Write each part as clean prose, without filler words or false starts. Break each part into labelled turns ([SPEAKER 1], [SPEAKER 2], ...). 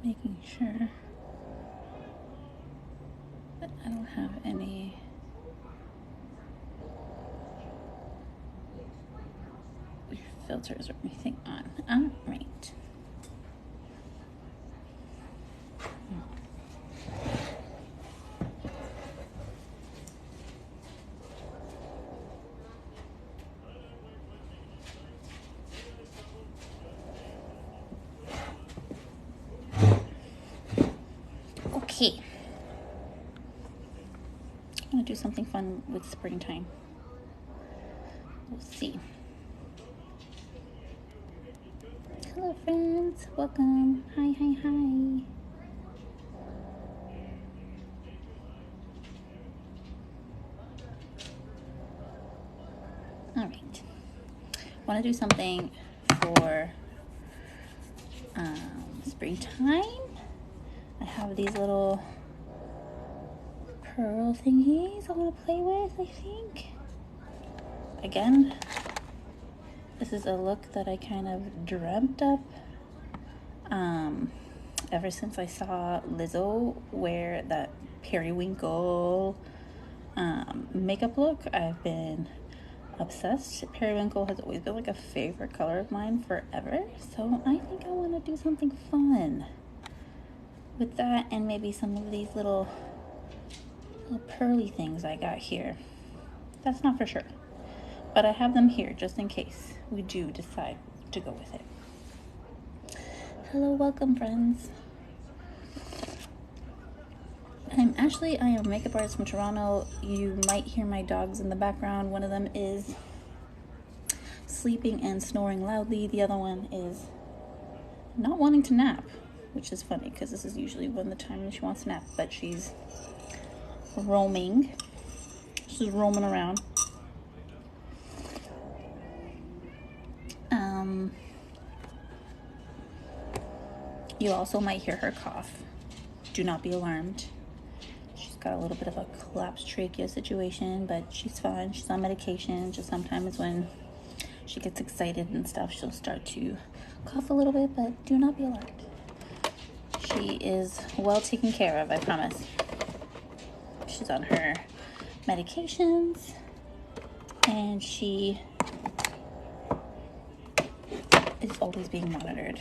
[SPEAKER 1] making sure that I don't have any filters or anything on. All right. Okay. I'm gonna do something fun with springtime. We'll see. Hello friends, welcome. Hi, hi, hi. All right. Want to do something for springtime. I have these little pearl thingies I want to play with, I think. Again, this is a look that I kind of dreamt up ever since I saw Lizzo wear that periwinkle makeup look. I've been obsessed. Periwinkle has always been like a favorite color of mine forever, so I think I want to do something fun with that, and maybe some of these little pearly things I got here. That's not for sure, but I have them here just in case we do decide to go with it. Hello, welcome friends. I'm Ashley. I am a makeup artist from Toronto. You might hear my dogs in the background. One of them is sleeping and snoring loudly. The other one is not wanting to nap, which is funny because this is usually when the time she wants to nap, but she's roaming. She's roaming around. You also might hear her cough. Do not be alarmed. She's got a little bit of a collapsed trachea situation, but she's fine. She's on medication. Just sometimes when she gets excited and stuff, she'll start to cough a little bit, but do not be alarmed. She is well taken care of, I promise. She's on her medications, and she is always being monitored.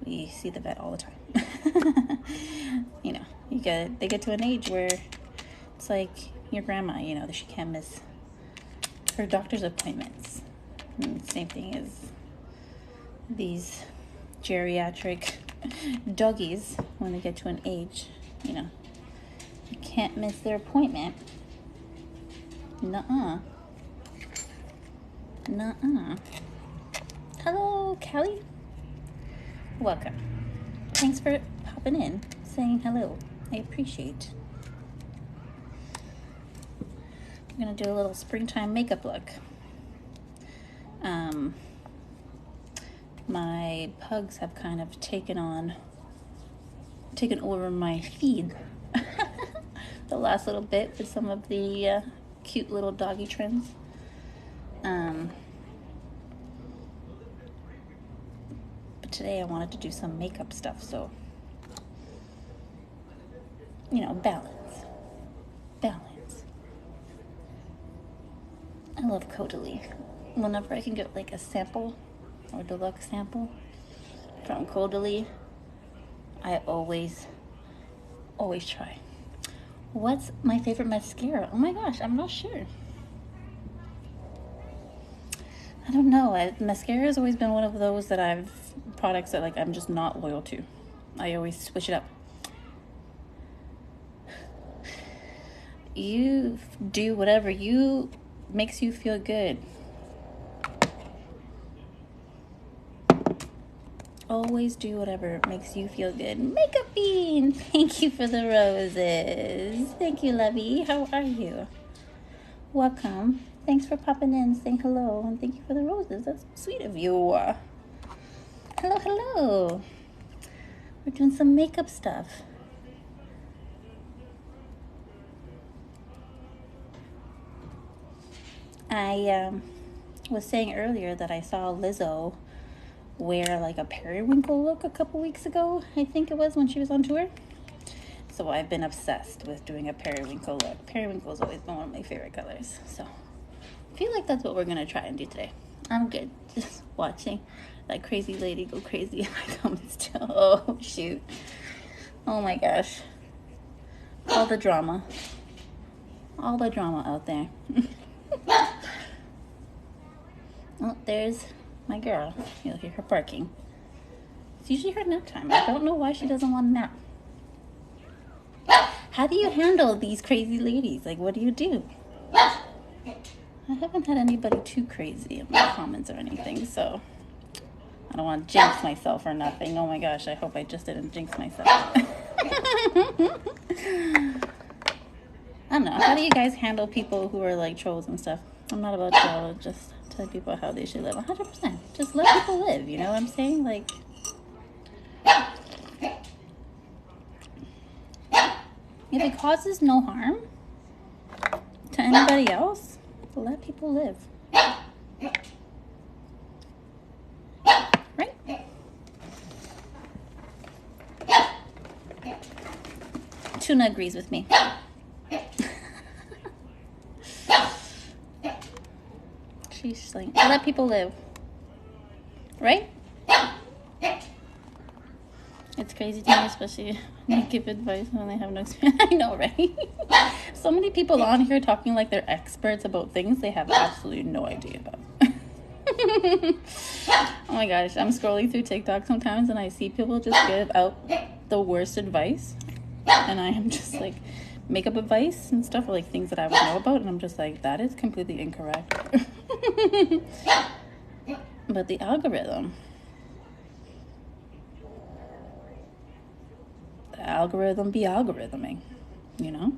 [SPEAKER 1] We see the vet all the time. You know, they get to an age where it's like your grandma, you know, that she can't miss her doctor's appointments. And the same thing as these geriatric doggies when they get to an age, you know, you can't miss their appointment. Nuh-uh. Nuh-uh. Hello, Callie. Welcome. Thanks for popping in, saying hello. I appreciate. I'm gonna do a little springtime makeup look. My pugs have kind of taken over my feed the last little bit with some of the cute little doggy trends. But today I wanted to do some makeup stuff, so, you know, balance. I love Caudalie. Whenever I can get like a sample or deluxe sample from Caudalie, I always try. What's my favorite mascara? Oh my gosh, I'm not sure. I don't know. Mascara has always been one of those products that like I'm just not loyal to. I always switch it up. You do whatever makes you feel good. Always do whatever makes you feel good. Makeup Bean, thank you for the roses. Thank you, lovey. How are you? Welcome. Thanks for popping in, saying hello, and thank you for the roses. That's sweet of you. Hello. We're doing some makeup stuff. I was saying earlier that I saw Lizzo wear like a periwinkle look a couple weeks ago, I think it was, when she was on tour. So I've been obsessed with doing a periwinkle look. Periwinkle's always been one of my favorite colors. So I feel like that's what we're going to try and do today. I'm good just watching that crazy lady go crazy in my comments still. Oh, shoot. Oh my gosh. All the drama. All the drama out there. Oh, there's my girl. You'll hear her barking. It's usually her nap time. I don't know why she doesn't want to nap. How do you handle these crazy ladies? Like, what do you do? I haven't had anybody too crazy in my comments or anything, so I don't want to jinx myself or nothing. Oh my gosh, I hope I just didn't jinx myself. I don't know. How do you guys handle people who are like trolls and stuff? I'm not about to just tell people how they should live. 100%. Just let people live, you know what I'm saying? Like, if it causes no harm to anybody else, let people live. Right? Tuna agrees with me. She's like, let people live. Right? It's crazy to me, especially when you give advice when they have no experience. I know, right? So many people on here talking like they're experts about things they have absolutely no idea about. Oh my gosh, I'm scrolling through TikTok sometimes and I see people just give out the worst advice. And I am just like, makeup advice and stuff, or like things that I would know about. And I'm just like, that is completely incorrect. But the algorithm. The algorithm be algorithming, you know?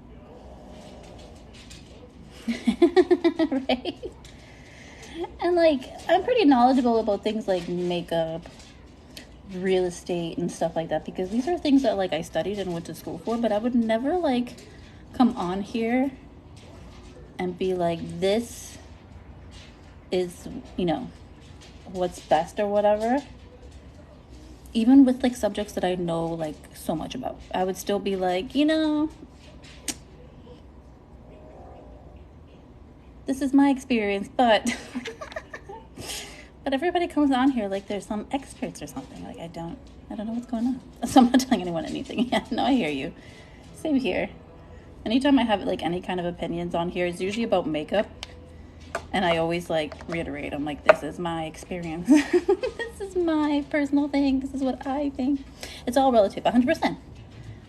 [SPEAKER 1] Right? And like, I'm pretty knowledgeable about things like makeup, real estate and stuff like that, because these are things that like I studied and went to school for, but I would never like come on here and be like, this is, you know, what's best or whatever. Even with like subjects that I know like so much about, I would still be like, you know, this is my experience, but but everybody comes on here like there's some experts or something. Like I don't know what's going on. So I'm not telling anyone anything. Yeah, no, I hear you. Same here. Anytime I have like any kind of opinions on here, it's usually about makeup. And I always like reiterate, I'm like, this is my experience. This is my personal thing. This is what I think. It's all relative, 100%.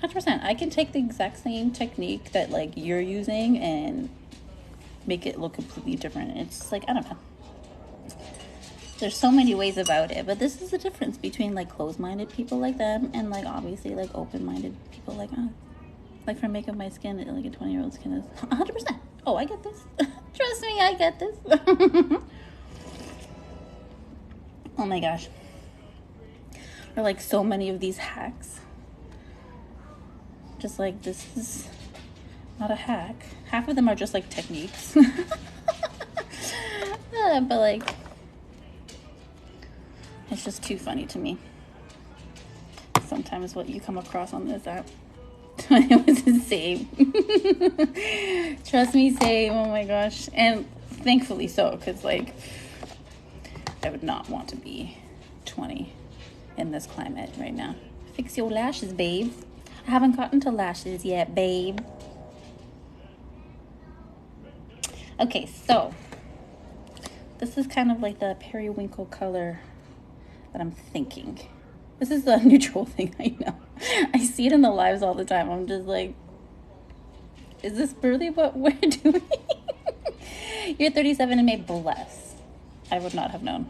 [SPEAKER 1] 100%. I can take the exact same technique that like you're using and make it look completely different. It's just like, I don't know. There's so many ways about it, but this is the difference between like closed-minded people like them and like obviously like open-minded people like us. Like for makeup, my skin, like a 20-year-old skin is 100%. Oh, I get this. Trust me, I get this. Oh my gosh. Or like so many of these hacks. Just like, this is not a hack. Half of them are just like techniques. But like, it's just too funny to me. Sometimes what you come across on this app. It was the same. Trust me, same. Oh my gosh. And thankfully so, because like I would not want to be 20 in this climate right now. Fix your lashes, babe. I haven't gotten to lashes yet, babe. Okay, so this is kind of like the periwinkle color that I'm thinking. This is a neutral thing, I know. I see it in the lives all the time. I'm just like, is this really what we're doing? You're 37 and may bless. I would not have known.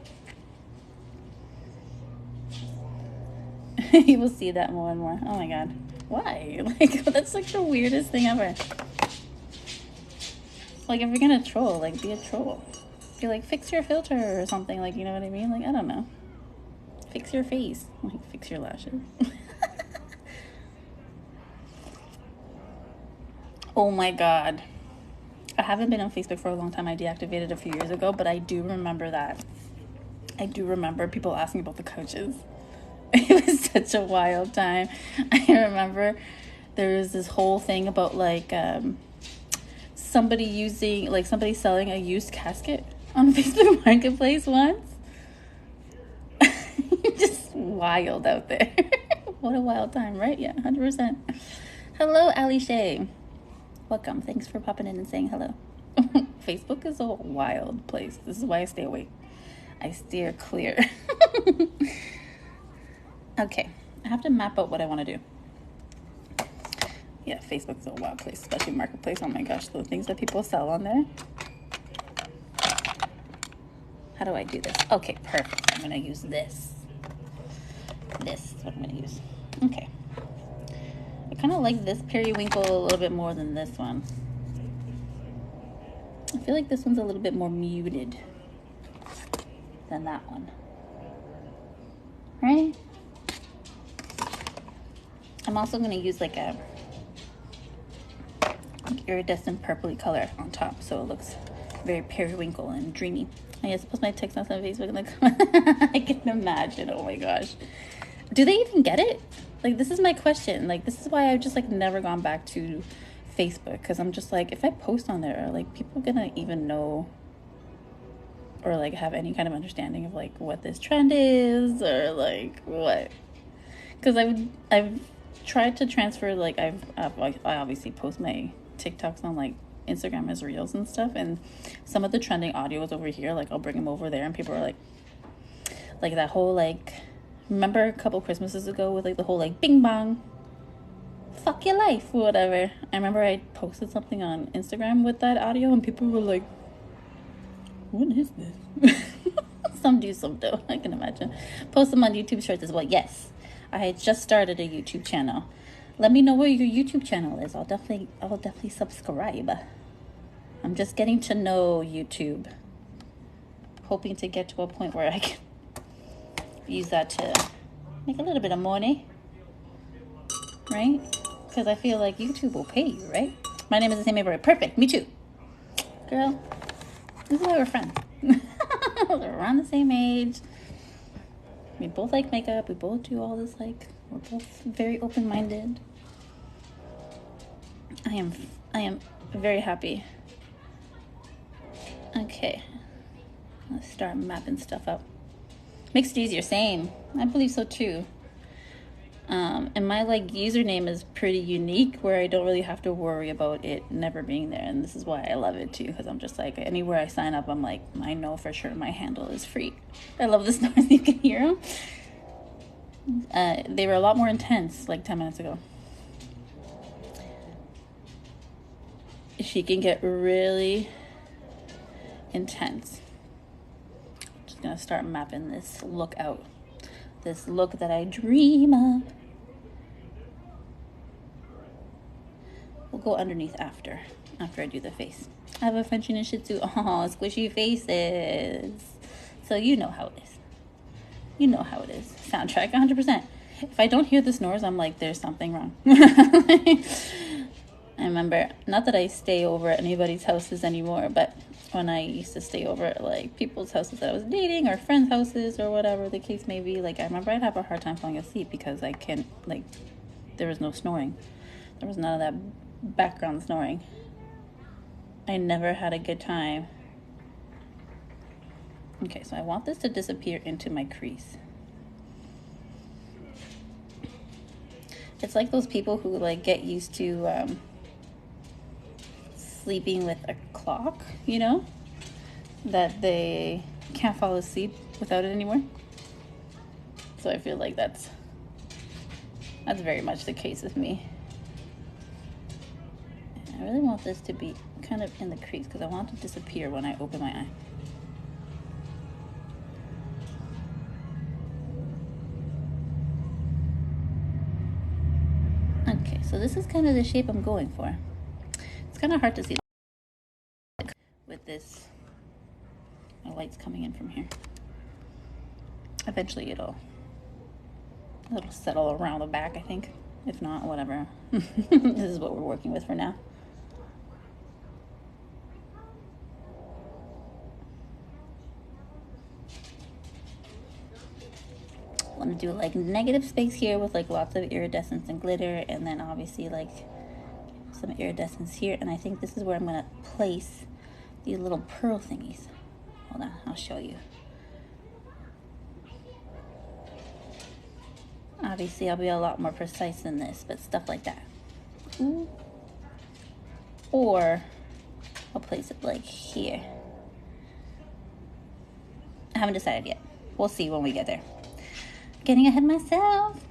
[SPEAKER 1] You will see that more and more. Oh my god. Why? Like, that's like the weirdest thing ever. Like, if you're gonna troll, like, be a troll. Be like, fix your filter or something, like, you know what I mean? Like, I don't know. Fix your face. Like, fix your lashes. Oh my god. I haven't been on Facebook for a long time. I deactivated a few years ago, but I do remember that. I do remember people asking about the couches. It was such a wild time. I remember there was this whole thing about like somebody selling a used casket on Facebook Marketplace once. Just wild out there. What a wild time, right? Yeah, 100%. Hello, Ali Shay. Welcome. Thanks for popping in and saying hello. Facebook is a wild place. This is why I stay away. I steer clear. Okay, I have to map out what I want to do. Yeah, Facebook's a wild place, especially Marketplace. Oh my gosh, the things that people sell on there. How do I do this? Okay, perfect. I'm going to use this. This is what I'm going to use. Okay. I kind of like this periwinkle a little bit more than this one. I feel like this one's a little bit more muted than that one. Right? I'm also going to use like a iridescent purpley color on top so it looks very periwinkle and dreamy. I guess post my TikToks on Facebook and like I can imagine. Oh my gosh. Do they even get it? Like, this is my question. Like, this is why I've just like never gone back to Facebook, because I'm just like, if I post on there, are like people gonna even know or like have any kind of understanding of like what this trend is or like what? Because I've tried to transfer, like I obviously post my TikToks on like Instagram as reels and stuff, and some of the trending audios over here, like I'll bring them over there and people are like that whole like, remember a couple Christmases ago with like the whole like bing bong fuck your life or whatever. I remember I posted something on Instagram with that audio and people were like, what is this? Some do, some don't, I can imagine. Post them on YouTube shorts as well. Yes, I had just started a YouTube channel. Let me know what your YouTube channel is. I'll definitely subscribe. I'm just getting to know YouTube. Hoping to get to a point where I can use that to make a little bit of money. Right? Because I feel like YouTube will pay you, right? My name is the same neighborhood. Perfect. Me too. Girl, this is why we're friends. We're around the same age. We both like makeup. We both do all this, like, we're both very open-minded. I am very happy. Okay. Let's start mapping stuff up. Makes it easier. Same. I believe so too. And my like username is pretty unique where I don't really have to worry about it never being there. And this is why I love it too, because I'm just like, anywhere I sign up, I'm like, I know for sure my handle is free. I love the snores. You can hear them. They were a lot more intense like 10 minutes ago. She can get really intense. I'm just gonna start mapping this look out. This look that I dream of. We'll go underneath after I do the face. I have a Frenchie and a Shih Tzu. Oh, squishy faces. So you know how it is. You know how it is. Soundtrack, 100%. If I don't hear the snores, I'm like, there's something wrong. I remember, not that I stay over at anybody's houses anymore, but when I used to stay over at like people's houses that I was dating or friends' houses or whatever the case may be, like I remember I'd have a hard time falling asleep because I can't, like, there was no snoring. There was none of that background snoring. I never had a good time. Okay, so I want this to disappear into my crease. It's like those people who like get used to sleeping with a clock, you know, that they can't fall asleep without it anymore. So I feel like that's very much the case with me. I really want this to be kind of in the crease because I want it to disappear when I open my eye. Okay, so this is kind of the shape I'm going for. It's kind of hard to see with this. My light's coming in from here. Eventually it'll settle around the back, I think. If not, whatever. This is what we're working with for now. want to do like negative space here with like lots of iridescence and glitter, and then obviously like some iridescence here. And I think this is where I'm going to place these little pearl thingies. Hold on, I'll show you. Obviously I'll be a lot more precise than this, but stuff like that. Ooh. Or I'll place it like here. I haven't decided yet. We'll see when we get there. Getting ahead of myself.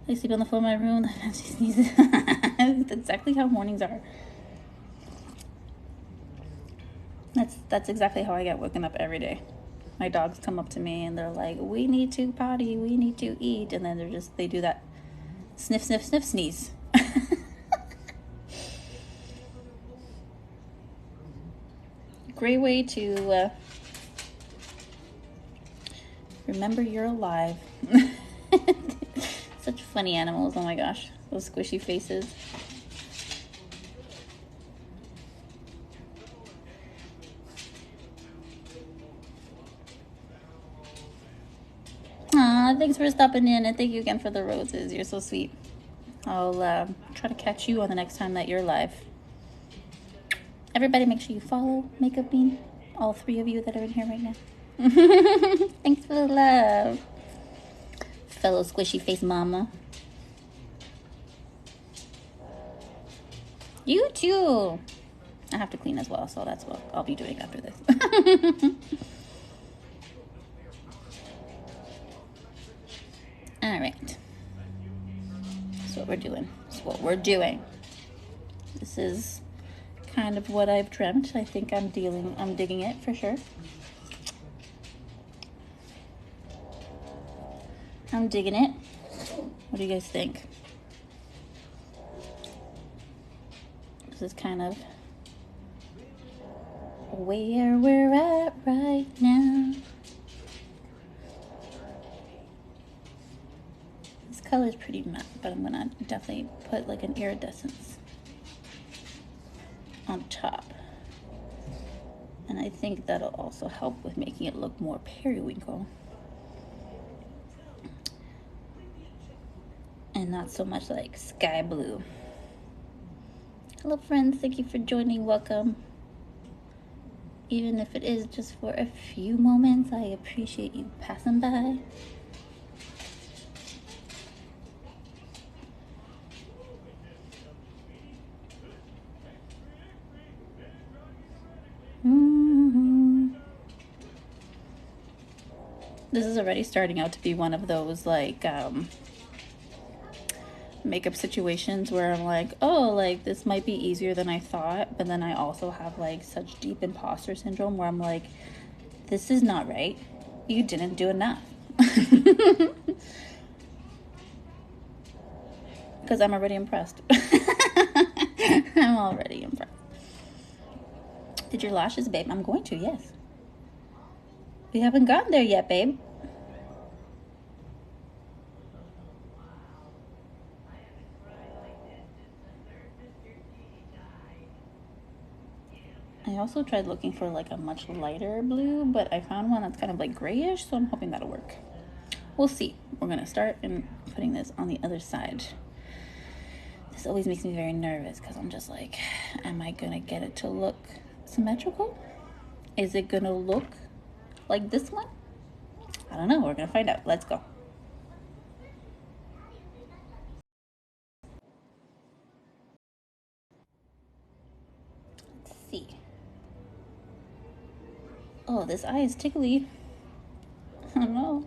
[SPEAKER 1] I sleep on the floor of my room. She sneezes. That's exactly how mornings are. That's exactly how I get woken up every day. My dogs come up to me and they're like, "We need to potty, we need to eat," and then they do that sniff, sniff, sniff, sneeze. Great way to remember you're alive. Such funny animals. Oh my gosh, those squishy faces. Aw, thanks for stopping in, and thank you again for the roses. You're so sweet. I'll try to catch you on the next time that you're live. Everybody make sure you follow Makeup Bean, all 3 of you that are in here right now. Thanks for the love, fellow squishy face mama. You too. I have to clean as well, so that's what I'll be doing after this. All right. That's what we're doing. That's what we're doing. This is kind of what I've dreamt. I think I'm digging it for sure. I'm digging it. What do you guys think? This is kind of where we're at right now. This color is pretty matte, but I'm gonna definitely put like an iridescence on top. And I think that'll also help with making it look more periwinkle. And not so much like sky blue. Hello friends, thank you for joining, welcome. Even if it is just for a few moments, I appreciate you passing by. This is already starting out to be one of those like makeup situations where I'm like, oh, like this might be easier than I thought, but then I also have like such deep imposter syndrome where I'm like, this is not right. You didn't do enough. Because I'm already impressed. I'm already impressed. Did your lashes, babe? I'm going to, yes. We haven't gotten there yet, babe. I also tried looking for like a much lighter blue, but I found one that's kind of like grayish, so I'm hoping that'll work. We'll see. We're gonna start and putting this on the other side. This always makes me very nervous because I'm just like, am I gonna get it to look symmetrical? Is it gonna look like this one? I don't know. We're gonna find out. Let's go. Let's see. Oh, this eye is tickly. I don't know.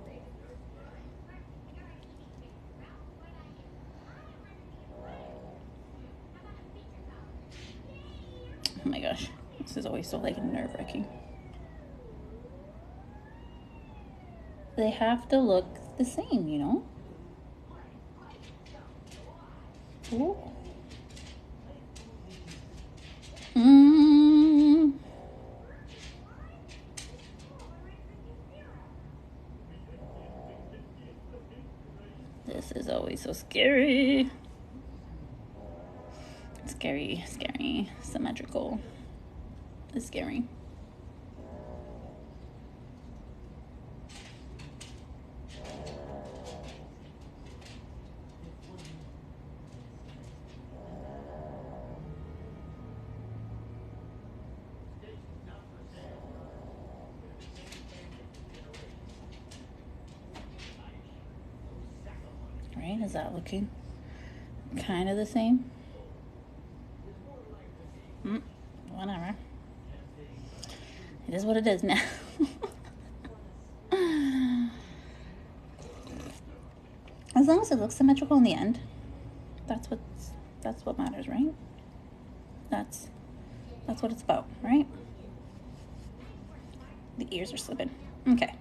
[SPEAKER 1] Oh my gosh. This is always so like nerve-wracking. They have to look the same, you know? Ooh. This is always so scary. Scary, scary, symmetrical. It's scary. right? Is that looking kind of the same? Whatever. It is what it is now. As long as it looks symmetrical in the end, that's what matters, right? That's what it's about, right? The ears are slipping. Okay.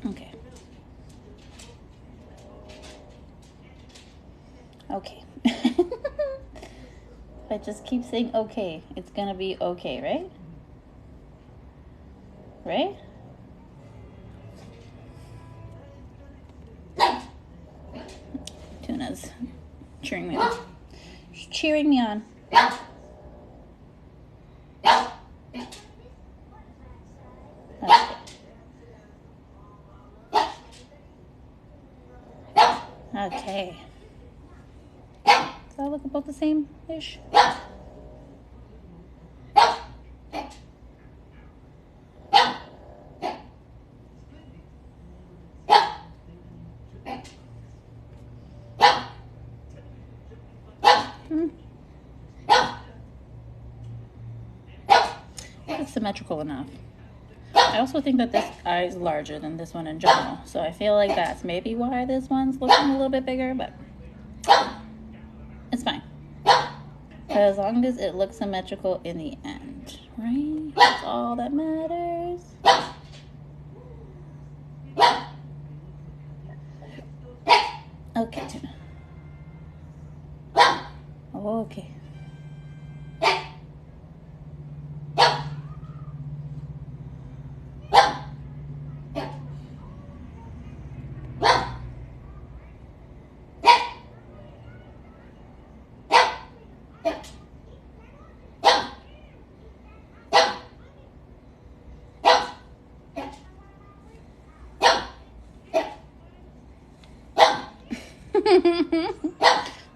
[SPEAKER 1] Okay. Okay. If I just keep saying okay, it's gonna be okay, right? Right? Tuna's cheering me on. She's cheering me on. Okay. Does that look about the same-ish? It's symmetrical enough. I also think that this eye is larger than this one in general, so I feel like that's maybe why this one's looking a little bit bigger, but it's fine. But as long as it looks symmetrical in the end, right? That's all that matters. Okay, Tuna. Okay.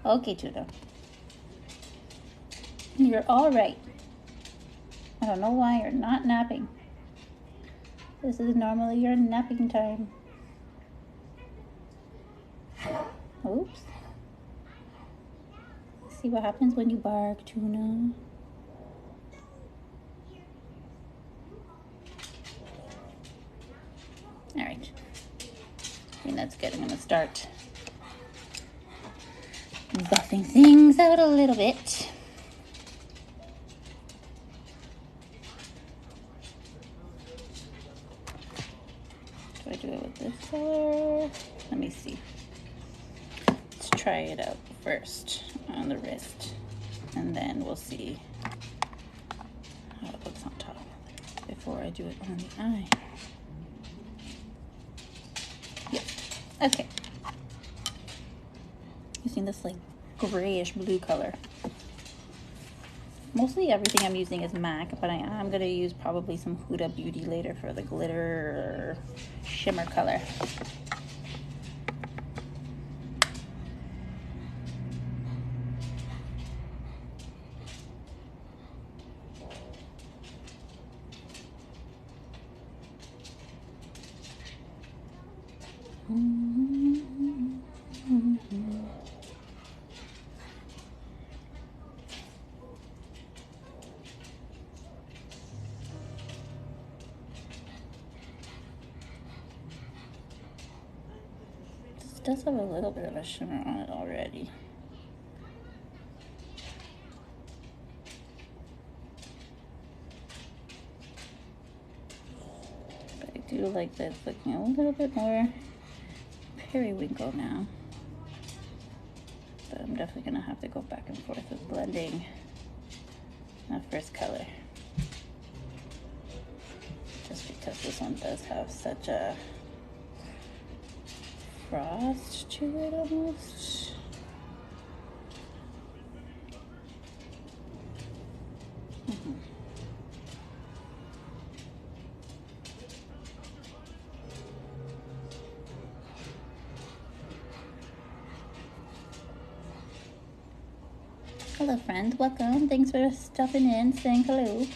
[SPEAKER 1] Okay, Tuna. You're all right. I don't know why you're not napping. This is normally your napping time. Oops. See what happens when you bark, Tuna. All right. I think that's good. I'm gonna start buffing things out a little bit. Do I do it with this color? Let me see. Let's try it out first on the wrist, and then we'll see how it looks on top before I do it on the eye. Yep. Okay. Using this like grayish blue color. Mostly everything I'm using is MAC, but I am going to use probably some Huda Beauty later for the glitter shimmer color. It does have a little bit of a shimmer on it already. But I do like that it's looking a little bit more periwinkle now. But I'm definitely going to have to go back and forth with blending that first color. Just because this one does have such a frost to it almost. Hello, friend. Welcome. Thanks for stopping in, saying hello.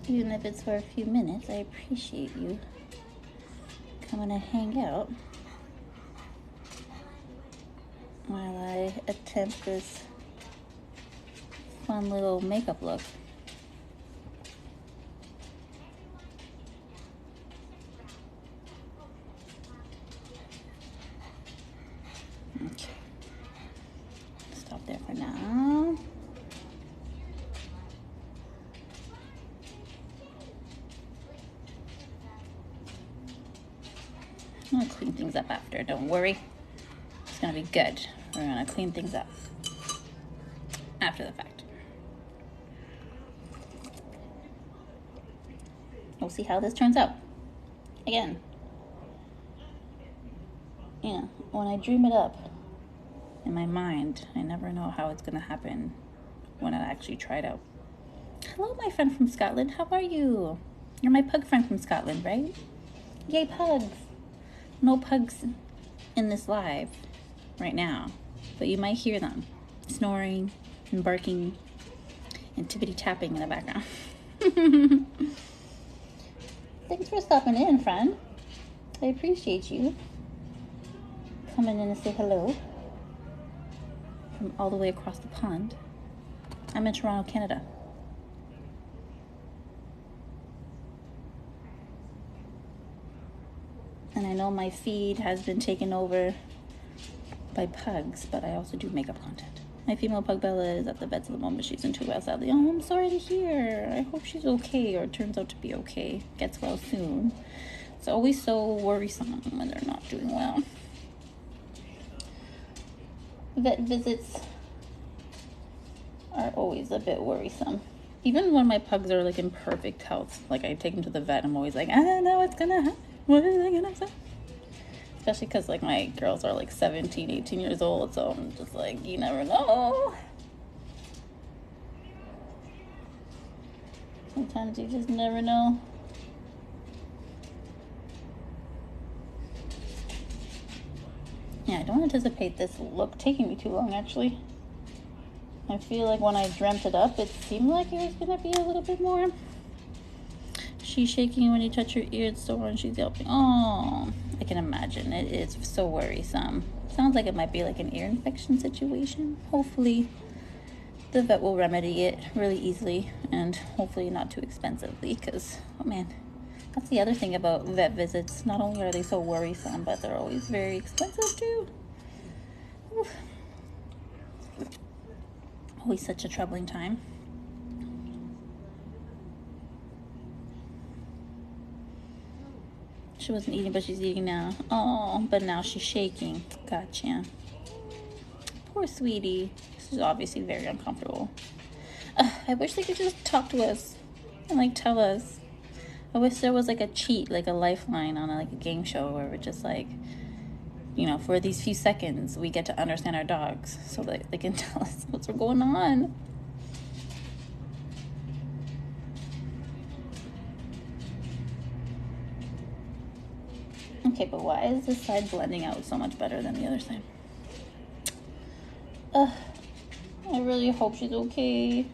[SPEAKER 1] Even if it's for a few minutes, I appreciate you coming to hang out while I attempt this fun little makeup look. Okay. Stop there for now. I'm gonna clean things up after, don't worry. It's gonna be good. We're gonna clean things up after the fact. We'll see how this turns out. Again, when I dream it up in my mind, I never know how it's gonna happen when I actually try it out. Hello, my friend from Scotland. How are you? You're my pug friend from Scotland, right? Yay, pugs. No pugs in this live right now, but you might hear them snoring and barking and tippity tapping in the background. Thanks for stopping in, friend. I appreciate you coming in to say hello from all the way across the pond. I'm in Toronto, Canada. And I know my feed has been taken over by pugs, but I also do makeup content. My female pug Bella is at the vets at the moment. She's in too well, sadly. Oh, I'm sorry to hear. I hope she's okay, or turns out to be okay. Gets well soon. It's always so worrisome when they're not doing well. Vet visits are always a bit worrisome. Even when my pugs are like in perfect health, like I take them to the vet, I'm always like, I don't know what's gonna happen. What are they gonna say? Especially because like my girls are like 17, 18 years old, so I'm just like, you never know. Sometimes you just never know. Yeah, I don't anticipate this look taking me too long, actually. I feel like when I dreamt it up, it seemed like it was gonna be a little bit more. She's shaking when you touch her ear. It's sore and she's yelping. Oh, I can imagine. It is so worrisome. Sounds like it might be like an ear infection situation. Hopefully, the vet will remedy it really easily and hopefully not too expensively. Because, oh man, that's the other thing about vet visits. Not only are they so worrisome, but they're always very expensive too. Oof. Always such a troubling time. She wasn't eating, but she's eating now. Oh, but now she's shaking. Gotcha. Poor sweetie. This is obviously very uncomfortable. I wish they could just talk to us and like tell us. I wish there was like a cheat, like a lifeline on like a game show where we're just like, for these few seconds we get to understand our dogs so that they can tell us what's going on. Okay, but why is this side blending out so much better than the other side? I really hope she's okay.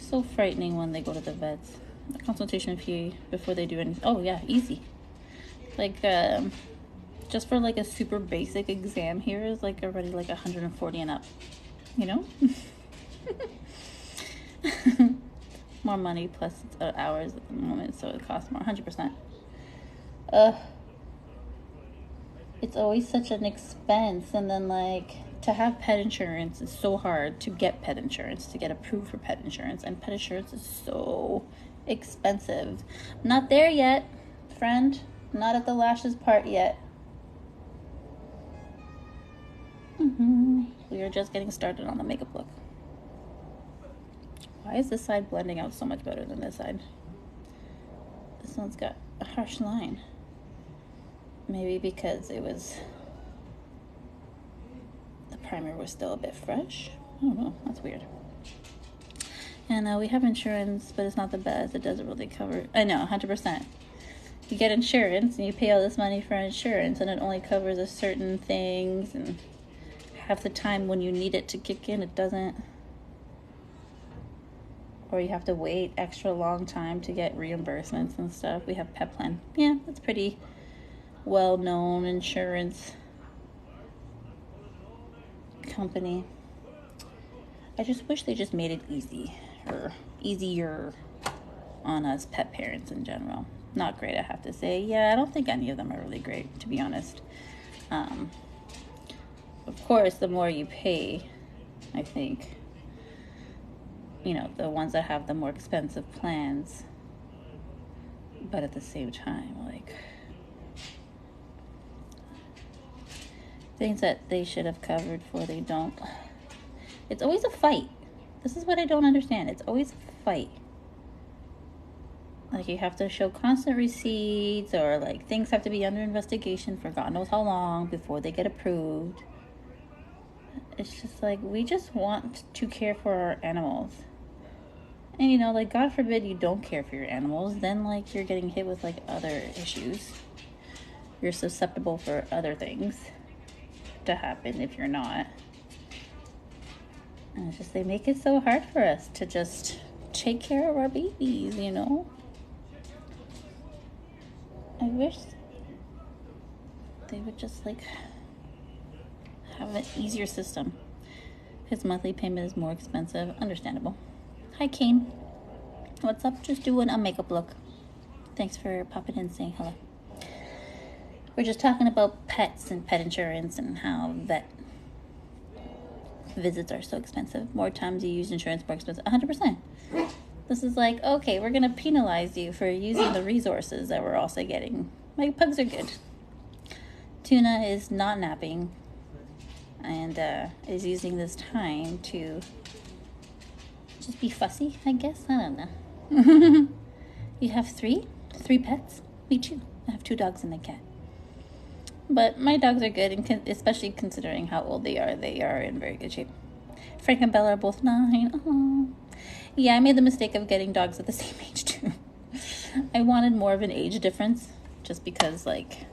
[SPEAKER 1] So frightening when they go to the vets. The consultation fee before they do anything. Oh yeah, easy. Like just for like a super basic exam here is like already like 140 and up. More money plus hours at the moment, so it costs more. 100%. It's always such an expense, and then like to have pet insurance is so hard to get pet insurance, to get approved for pet insurance, and pet insurance is so expensive. Not there yet, friend. Not at the lashes part yet. We are just getting started on the makeup look. Why is this side blending out so much better than this side? This one's got a harsh line. Maybe because the primer was still a bit fresh. I don't know, that's weird. And we have insurance, but it's not the best. It doesn't really cover, I know, 100%. You get insurance and you pay all this money for insurance and it only covers a certain things and half the time when you need it to kick in, it doesn't. Or you have to wait extra long time to get reimbursements and stuff. We have Pet Plan. Yeah, that's pretty well-known insurance company. I just wish they just made it easier on us pet parents in general. Not great, I have to say. Yeah, I don't think any of them are really great, to be honest. Of course, the more you pay, I think, you know, the ones that have the more expensive plans, but at the same time, like, things that they should have covered for they don't. It's always a fight. This is what I don't understand. It's always a fight. Like, you have to show constant receipts, or like things have to be under investigation for God knows how long before they get approved. It's just like, we just want to care for our animals. And you know, like, God forbid you don't care for your animals, then like you're getting hit with like other issues. You're susceptible for other things to happen if you're not. And it's just, they make it so hard for us to just take care of our babies, you know? I wish they would just like have an easier system. His monthly payment is more expensive. Understandable. Hi, Kane. What's up? Just doing a makeup look. Thanks for popping in and saying hello. We're just talking about pets and pet insurance and how vet visits are so expensive. More times you use insurance, more expensive. 100%. This is like, okay, we're going to penalize you for using the resources that we're also getting. My pugs are good. Tuna is not napping and is using this time to just be fussy, I guess. I don't know. You have three pets? Me too. I have 2 dogs and a cat. But my dogs are good, and especially considering how old they are in very good shape. Frank and Bella are both 9. Oh. Yeah, I made the mistake of getting dogs at the same age too. I wanted more of an age difference, just because, like,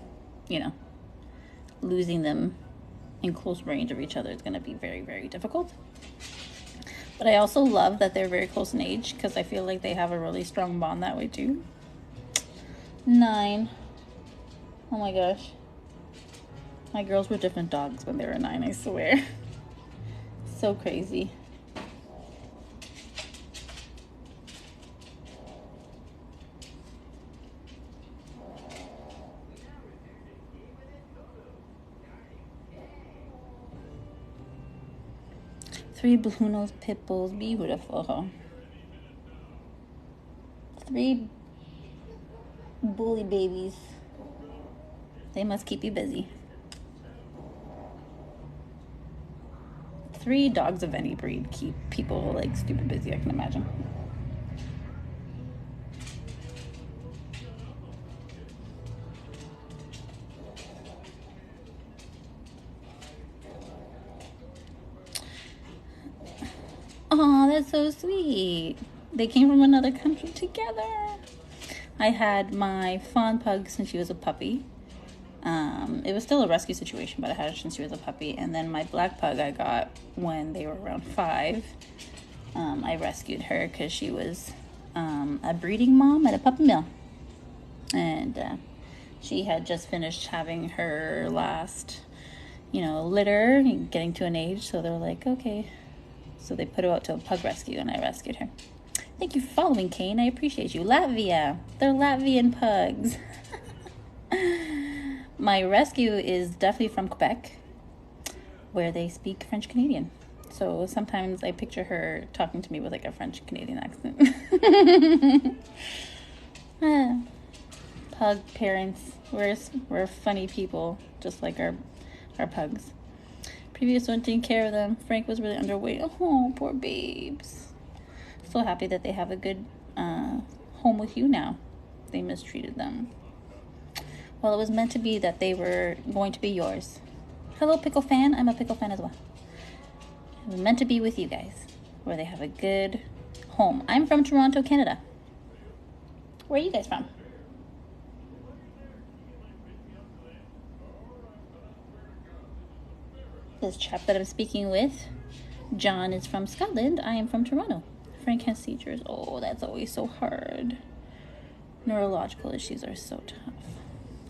[SPEAKER 1] you know, losing them in close range of each other is going to be very, very difficult. But I also love that they're very close in age, because I feel like they have a really strong bond that way too. 9. Oh my gosh. My girls were different dogs when they were 9, I swear. So crazy. Three blue nose pit bulls, beautiful. 3 bully babies. They must keep you busy. 3 dogs of any breed keep people like stupid busy, I can imagine. Oh, that's so sweet. They came from another country together. I had my fawn pug since she was a puppy. It was still a rescue situation, but I had her since she was a puppy. And then my black pug I got when they were around 5. I rescued her because she was a breeding mom at a puppy mill. And she had just finished having her last, litter, getting to an age. So they're like, okay. So they put her out to a pug rescue, and I rescued her. Thank you for following, Kane. I appreciate you. Latvia. They're Latvian pugs. My rescue is definitely from Quebec, where they speak French Canadian. So sometimes I picture her talking to me with like a French Canadian accent. Pug parents, we're funny people, just like our pugs. Previous one taking care of them. Frank was really underweight. Oh, poor babes. So happy that they have a good home with you now. They mistreated them. Well, it was meant to be that they were going to be yours. Hello, pickle fan. I'm a pickle fan as well. It was meant to be with you guys, where they have a good home. I'm from Toronto, Canada. Where are you guys from? This chap that I'm speaking with, John, is from Scotland. I am from Toronto. Frank has seizures. Oh, that's always so hard. Neurological issues are so tough.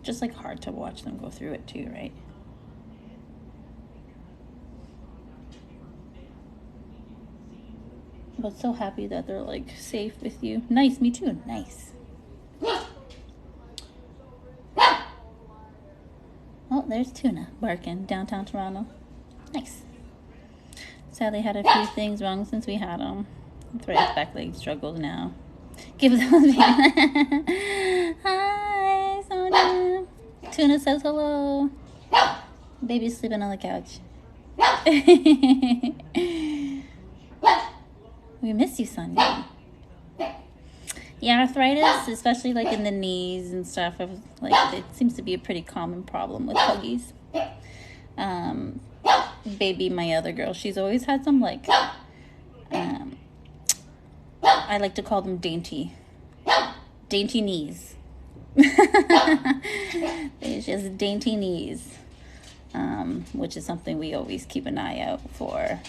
[SPEAKER 1] Just like hard to watch them go through it too, right? But so happy that they're like safe with you. Nice, me too. Nice. Oh, there's Tuna barking downtown Toronto. Nice. Sadly, had a few things wrong since we had him. Thread's back leg struggles now. Give them. Hi, Sonia. Tuna says hello. Baby's sleeping on the couch. We miss you, Sonia. Yeah, arthritis, especially like in the knees and stuff, like it seems to be a pretty common problem with puggies. Baby, my other girl, she's always had some like, I like to call them dainty knees. It's just dainty knees, which is something we always keep an eye out for.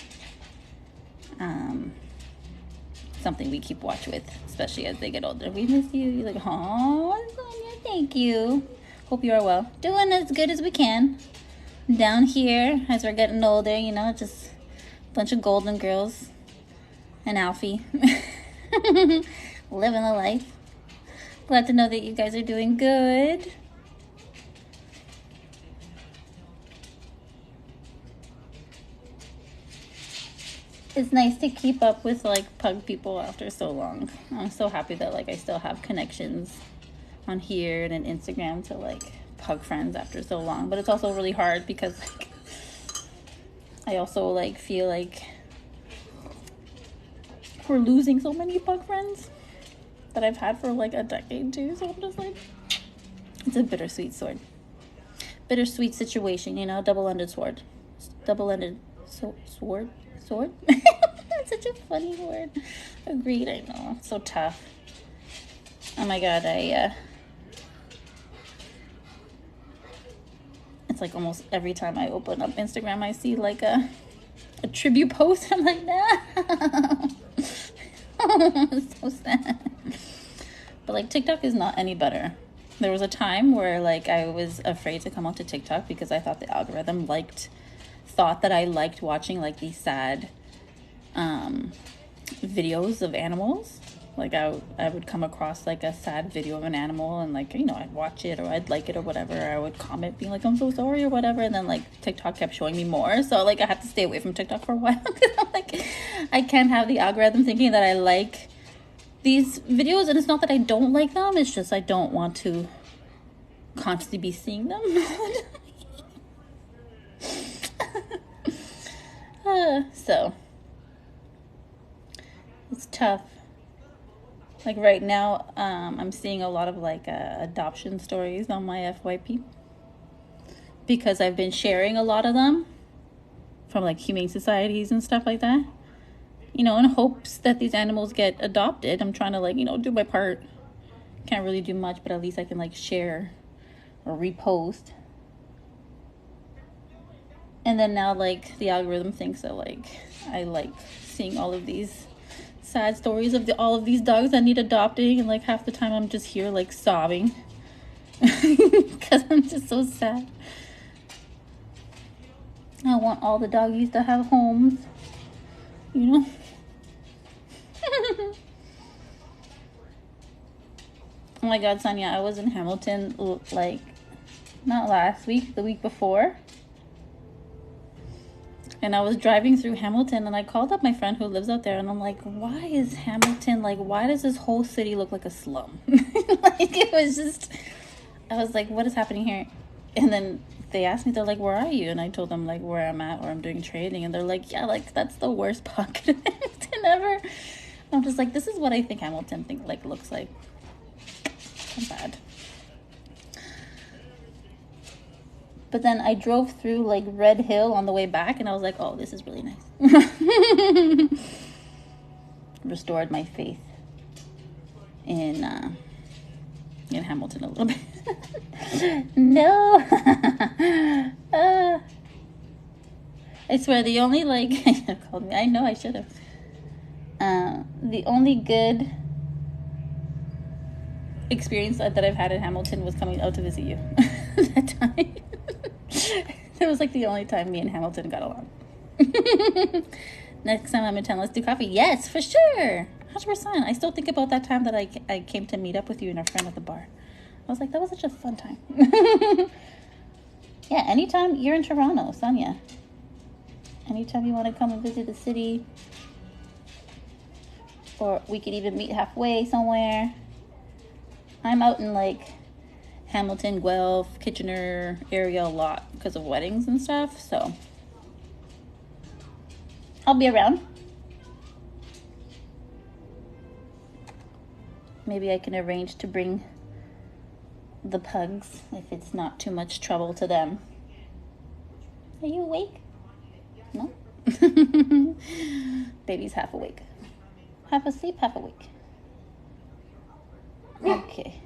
[SPEAKER 1] Something we keep watch with, especially as they get older. We miss you. You're like, oh, Sonia, thank you. Hope you are well. Doing as good as we can. Down here, as we're getting older, you know, just a bunch of golden girls and Alfie. Living the life. Glad to know that you guys are doing good. It's nice to keep up with like pug people after so long. I'm so happy that like I still have connections on here and on Instagram to like pug friends after so long. But it's also really hard because like I also like feel like we're losing so many pug friends that I've had for like a decade too. So I'm just like, it's a bittersweet bittersweet situation, you know. Double-ended sword. Sword. That's such a funny word. Agreed. I know, it's so tough. Oh my god, it's like almost every time I open up Instagram I see like a tribute post. I'm like, no. It's so sad. But like TikTok is not any better. There was a time where like I was afraid to come onto TikTok because I thought the algorithm thought that I liked watching like these sad videos of animals. Like I would come across like a sad video of an animal and like, you know, I'd watch it or I'd like it or whatever. I would comment being like, I'm so sorry or whatever. And then like TikTok kept showing me more. So like I had to stay away from TikTok for a while because I'm like, I can't have the algorithm thinking that I like these videos. And it's not that I don't like them. It's just I don't want to constantly be seeing them. So it's tough. Like right now, I'm seeing a lot of like adoption stories on my FYP because I've been sharing a lot of them from like humane societies and stuff like that, you know, in hopes that these animals get adopted. I'm trying to like, you know, do my part. Can't really do much, but at least I can like share or repost. And then now like the algorithm thinks that like I like seeing all of these sad stories of all of these dogs that need adopting, and like half the time I'm just here like sobbing because I'm just so sad. I want all the doggies to have homes, you know. Oh my god, Sonia, I was in Hamilton like not last week, the week before. And I was driving through Hamilton and I called up my friend who lives out there and I'm like, why is Hamilton, like, why does this whole city look like a slum? Like, it was just, I was like, what is happening here? And then they asked me, they're like, where are you? And I told them, like, where I'm at, where I'm doing training. And they're like, yeah, like, that's the worst pocket of Hamilton ever. And I'm just like, this is what I think Hamilton looks like. So bad. But then I drove through like Red Hill on the way back and I was like, oh, this is really nice. Restored my faith in Hamilton a little bit. No. I swear, the only, like, called me. I know I should have. The only good experience that I've had in Hamilton was coming out to visit you. That time. It was like the only time me and Hamilton got along. Next time I'm in town, let's do coffee. Yes, for sure. 100%. I still think about that time that I came to meet up with you and our friend at the bar. I was like, that was such a fun time. Yeah, anytime you're in Toronto, Sonia. Anytime you want to come and visit the city. Or we could even meet halfway somewhere. I'm out in like Hamilton, Guelph, Kitchener area a lot because of weddings and stuff. So I'll be around. Maybe I can arrange to bring the pugs if it's not too much trouble to them. Are you awake? No? Baby's half awake. Half asleep, half awake. Okay.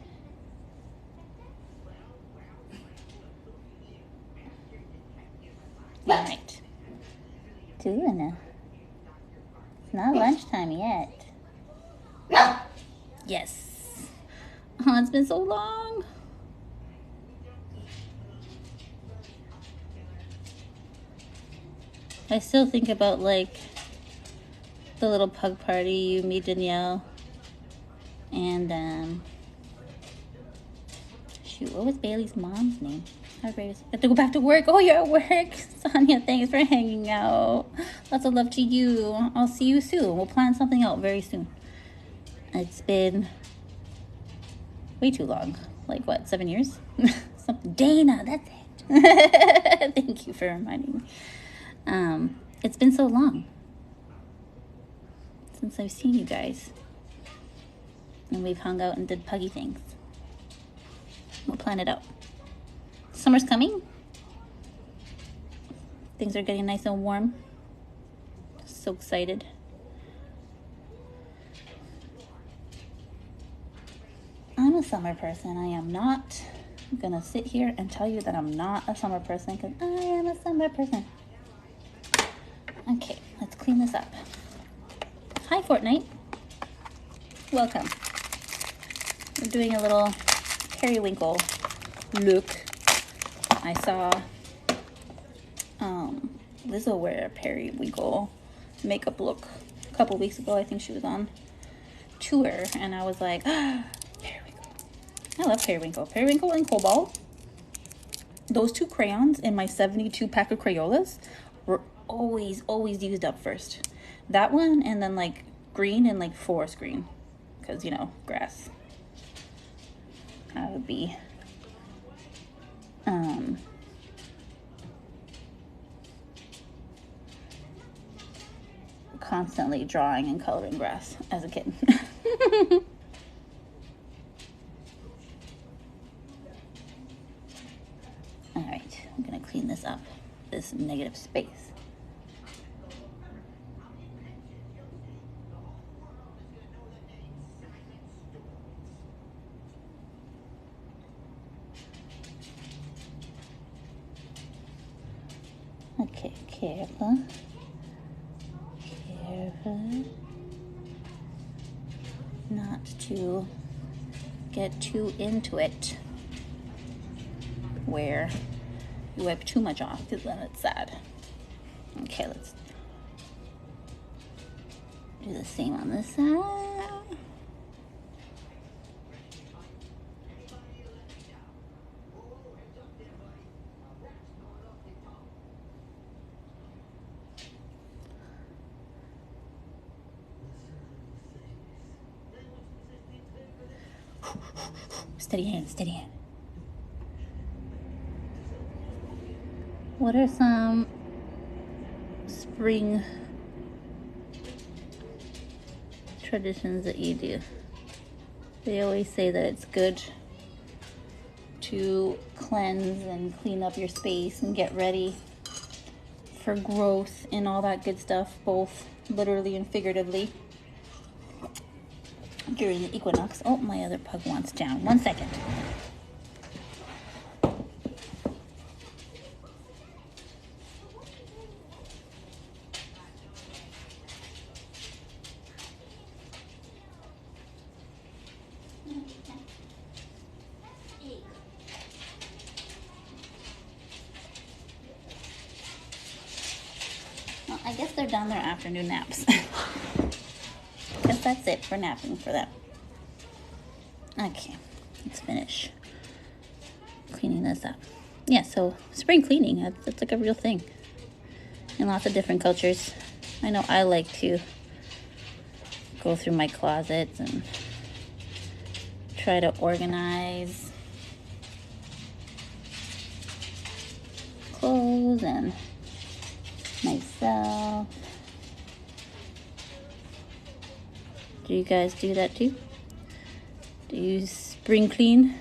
[SPEAKER 1] All right. Do you know? It's not lunchtime yet. Yes. Oh, it's been so long. I still think about like the little pug party, you, me, Danielle, and shoot, what was Bailey's mom's name? I have to go back to work. Oh, you're at work. Sonia, thanks for hanging out. Lots of love to you. I'll see you soon. We'll plan something out very soon. It's been way too long. Like what, 7 years? Something. Dana, that's it. Thank you for reminding me. It's been so long since I've seen you guys. And we've hung out and did puggy things. We'll plan it out. Summer's coming. Things are getting nice and warm. So excited. I'm a summer person. I am not gonna sit here and tell you that I'm not a summer person, because I am a summer person. Okay, let's clean this up. Hi, Fortnite. Welcome. We're doing a little periwinkle look. I saw Lizzo wear a periwinkle makeup look a couple weeks ago. I think she was on tour, and I was like, ah, periwinkle. I love periwinkle. Periwinkle and cobalt. Those two crayons in my 72 pack of Crayolas were always used up first. That one, and then like green and like forest green, because you know, grass. I would be constantly drawing and coloring grass as a kid. All right, I'm gonna clean this up, this negative space. Okay, careful. Careful. Not to get too into it where you wipe too much off, because then it's sad. Okay, let's do the same on this side. Steady hand, steady hand. What are some spring traditions that you do? They always say that it's good to cleanse and clean up your space and get ready for growth and all that good stuff, both literally and figuratively, during the equinox. Oh, my other pug wants down. 1 second. I guess they're done their afternoon naps. Because that's it for napping for them. Okay, let's finish cleaning this up. Yeah, so spring cleaning, that's like a real thing in lots of different cultures. I know I like to go through my closets and try to organize clothes and myself. Do you guys do that too? Do you spring clean?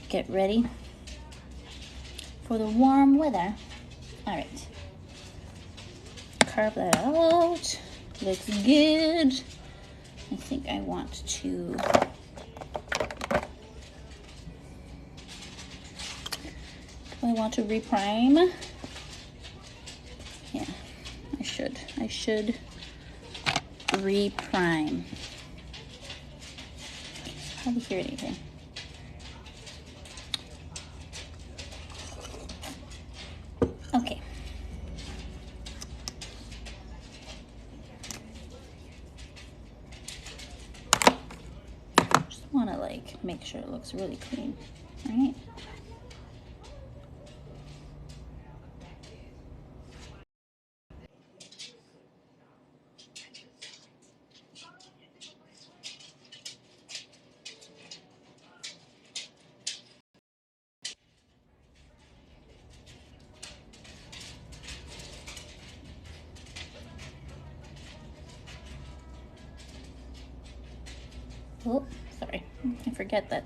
[SPEAKER 1] Get ready for the warm weather. All right. Carve that out. Looks good. I think I want to reprime. Yeah, I should reprime. Hardly hear anything. Okay. Just want to like make sure it looks really clean, right? Oh, sorry. I forget that.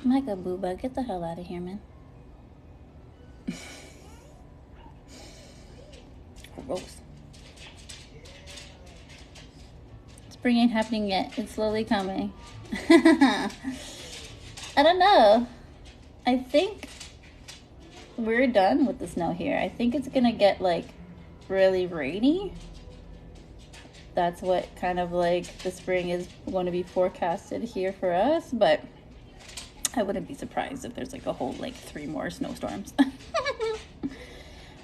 [SPEAKER 1] Mega Booba, get the hell out of here, man. Gross. Spring ain't happening yet. It's slowly coming. I don't know. I think we're done with the snow here. I think it's gonna get like really rainy. That's what kind of like the spring is going to be forecasted here for us, but I wouldn't be surprised if there's like a whole like 3 more snowstorms.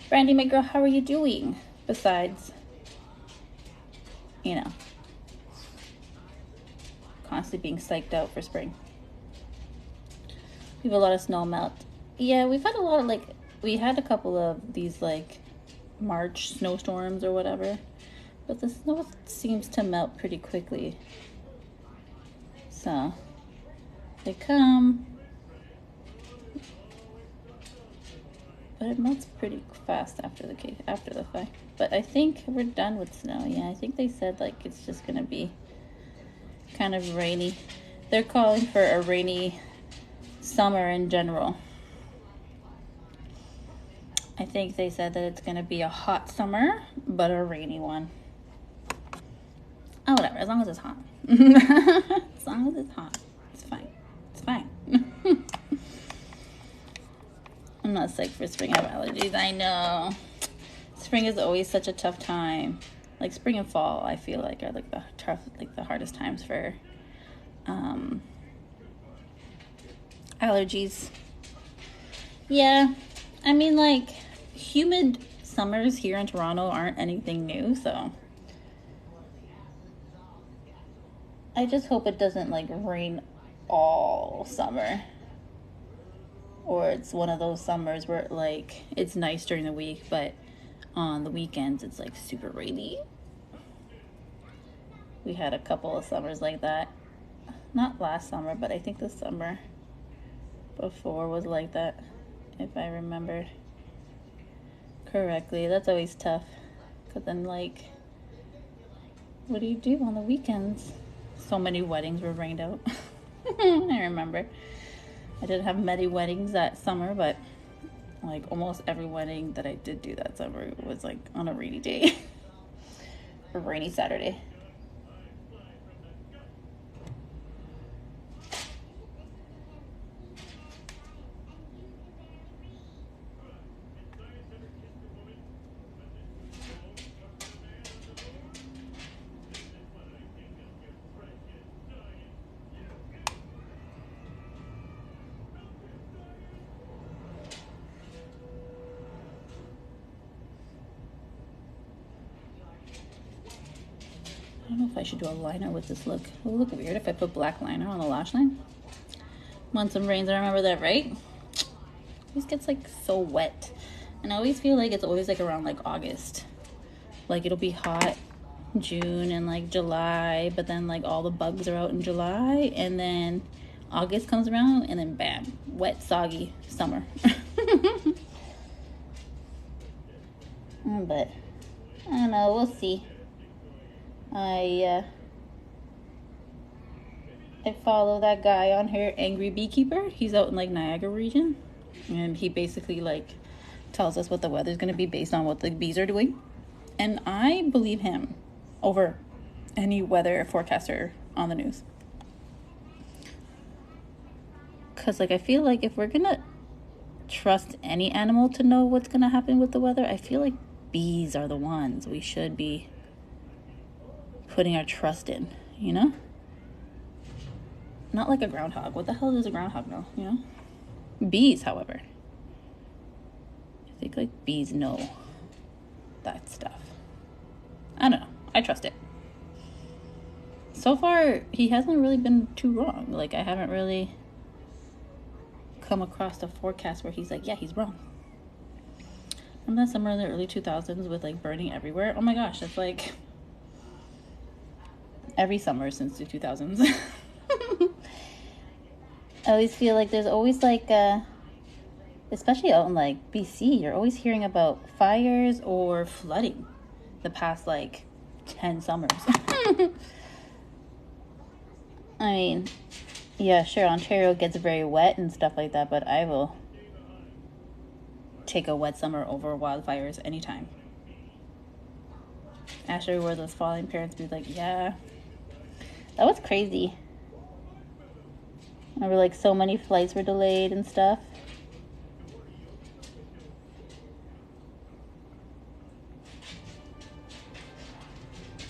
[SPEAKER 1] Brandy, my girl, how are you doing? Besides, you know, constantly being psyched out for spring. We have a lot of snow melt. Yeah, we've had a lot of like, we had a couple of these like March snowstorms or whatever. But the snow seems to melt pretty quickly. So they come, but it melts pretty fast after the fact. But I think we're done with snow. Yeah, I think they said like it's just gonna be kind of rainy. They're calling for a rainy summer in general. I think they said that it's gonna be a hot summer, but a rainy one. Oh, whatever, as long as it's hot. As long as it's hot, it's fine. It's fine. I'm not sick for spring. I have allergies. I know. Spring is always such a tough time. Like spring and fall, I feel like are like the hardest times for allergies. Yeah, I mean like humid summers here in Toronto aren't anything new, so I just hope it doesn't like rain all summer. Or it's one of those summers where like it's nice during the week, but on the weekends it's like super rainy. We had a couple of summers like that. Not last summer, but I think the summer before was like that, if I remember correctly. That's always tough, because then like, what do you do on the weekends? So many weddings were rained out. I remember. I didn't have many weddings that summer, but like almost every wedding that I did do that summer was like on a rainy day. A rainy Saturday. know if I should do a liner with this look. It will look weird if I put black liner on the lash line. Want some rains, I remember that, right? It always gets like so wet. And I always feel like it's always like around like August. Like it'll be hot June and like July, but then like all the bugs are out in July, and then August comes around and then bam, wet, soggy summer. But I don't know, we'll see. I follow that guy on here, Angry Beekeeper. He's out in like Niagara region, and he basically like tells us what the weather's going to be based on what the bees are doing, and I believe him over any weather forecaster on the news. Because like I feel like if we're gonna trust any animal to know what's gonna happen with the weather, I feel like bees are the ones we should be putting our trust in, you know? Not like a groundhog. What the hell does a groundhog know, you know? Bees, however, I think like bees know that stuff. I don't know. I trust it. So far, he hasn't really been too wrong. Like, I haven't really come across a forecast where he's like, yeah, he's wrong. Remember that summer in the early 2000s with like burning everywhere? Oh my gosh, it's like every summer since the 2000s. I always feel like there's always like, especially out in like BC, you're always hearing about fires or flooding the past like 10 summers. I mean, yeah, sure, Ontario gets very wet and stuff like that, but I will take a wet summer over wildfires anytime. Asher were those falling parents be like, yeah, that was crazy. Remember, like, so many flights were delayed and stuff.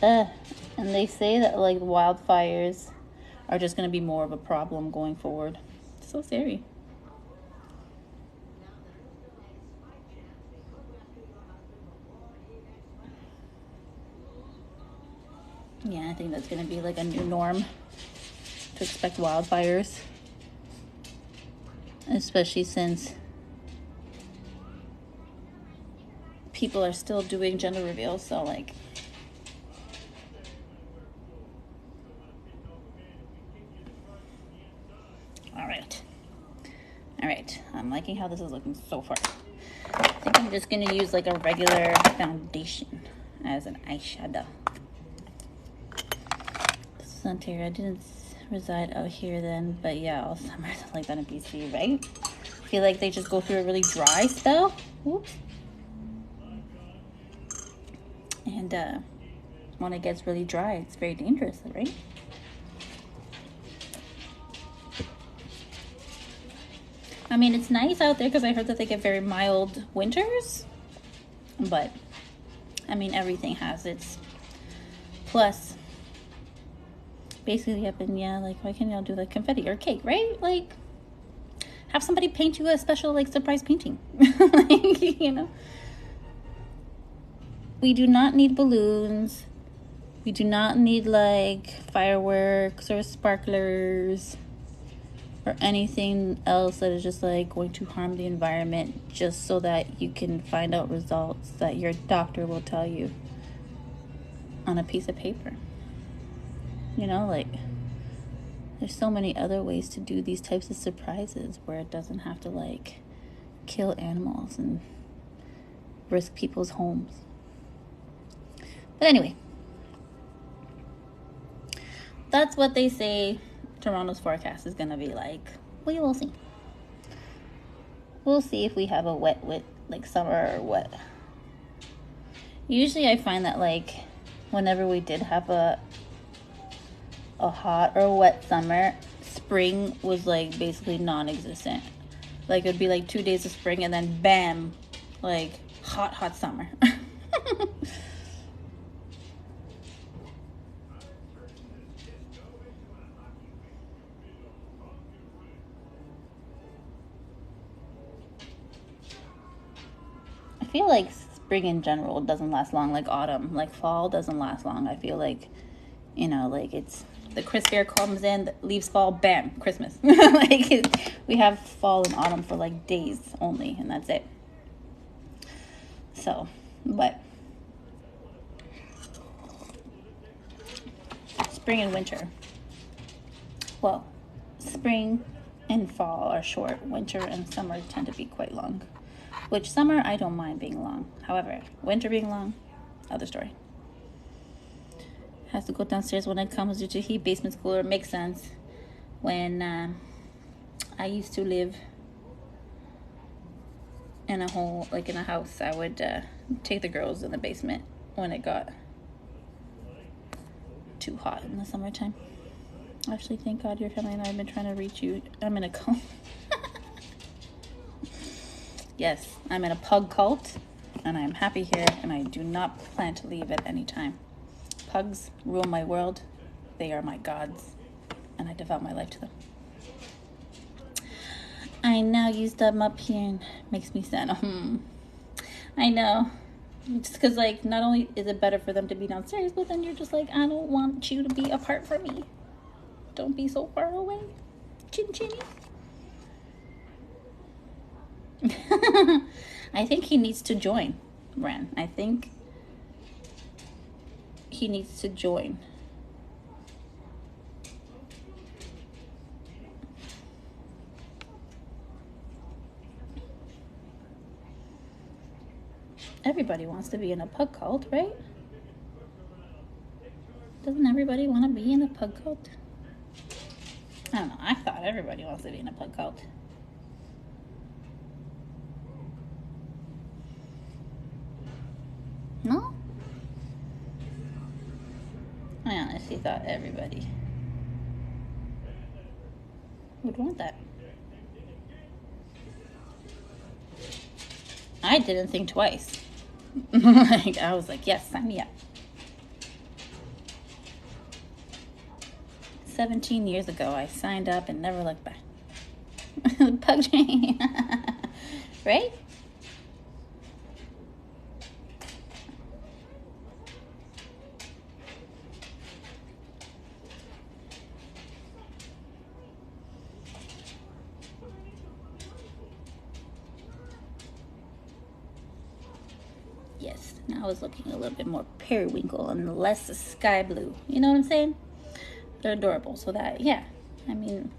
[SPEAKER 1] And they say that, like, wildfires are just going to be more of a problem going forward. It's so scary. Yeah, I think that's going to be, like, a new norm to expect wildfires. Especially since people are still doing gender reveals, so like all right, I'm liking how this is looking so far. I think I'm just gonna use like a regular foundation as an eyeshadow. This is Ontario. I didn't reside out here then, but yeah, all summers like that in BC, right? I feel like they just go through a really dry spell. Whoops. And when it gets really dry, it's very dangerous, right? I mean, it's nice out there because I heard that they get very mild winters, but I mean, everything has its plus. Basically, up in, yeah, like, why can't y'all do like confetti or cake, right? Like, have somebody paint you a special, like, surprise painting. Like, you know. We do not need balloons. We do not need, like, fireworks or sparklers or anything else that is just, like, going to harm the environment just so that you can find out results that your doctor will tell you on a piece of paper. You know, like, there's so many other ways to do these types of surprises where it doesn't have to, like, kill animals and risk people's homes. But anyway, that's what they say Toronto's forecast is going to be like. We will see. We'll see if we have a wet, like, summer or what. Usually I find that, like, whenever we did have a hot or wet summer, spring was, like, basically non-existent. Like, it would be, like, 2 days of spring and then bam, like, hot summer. I feel like spring in general doesn't last long, like autumn. Like fall doesn't last long. I feel like You know, like it's the crisp air comes in, the leaves fall, bam, Christmas. Like we have fall and autumn for like days only, and that's it. So, but spring and winter. Well, spring and fall are short. Winter and summer tend to be quite long. Which summer, I don't mind being long. However, winter being long, other story. Has to go downstairs when it comes due to heat. Basement cooler makes sense. When I used to live in a house, I would take the girls in the basement when it got too hot in the summertime. Actually, thank God your family and I have been trying to reach you. I'm in a cult. Yes, I'm in a pug cult, and I'm happy here, and I do not plan to leave at any time. Pugs rule my world. They are my gods, and I devote my life to them. I now used them up here and makes me sad. I know. Just because, like, not only is it better for them to be downstairs, but then you're just like, I don't want you to be apart from me. Don't be so far away. Chin chinny. I think he needs to join, Ren. I think he needs to join. Everybody wants to be in a pug cult, right? Doesn't everybody want to be in a pug cult? I don't know. I thought everybody wants to be in a pug cult. No? I honestly thought everybody would want that. I didn't think twice. Like, I was like, yes, sign me up. 17 years ago, I signed up and never looked back. Pug train. Right? Yes, now I was looking a little bit more periwinkle and less sky blue. You know what I'm saying? They're adorable. So that, yeah, I mean,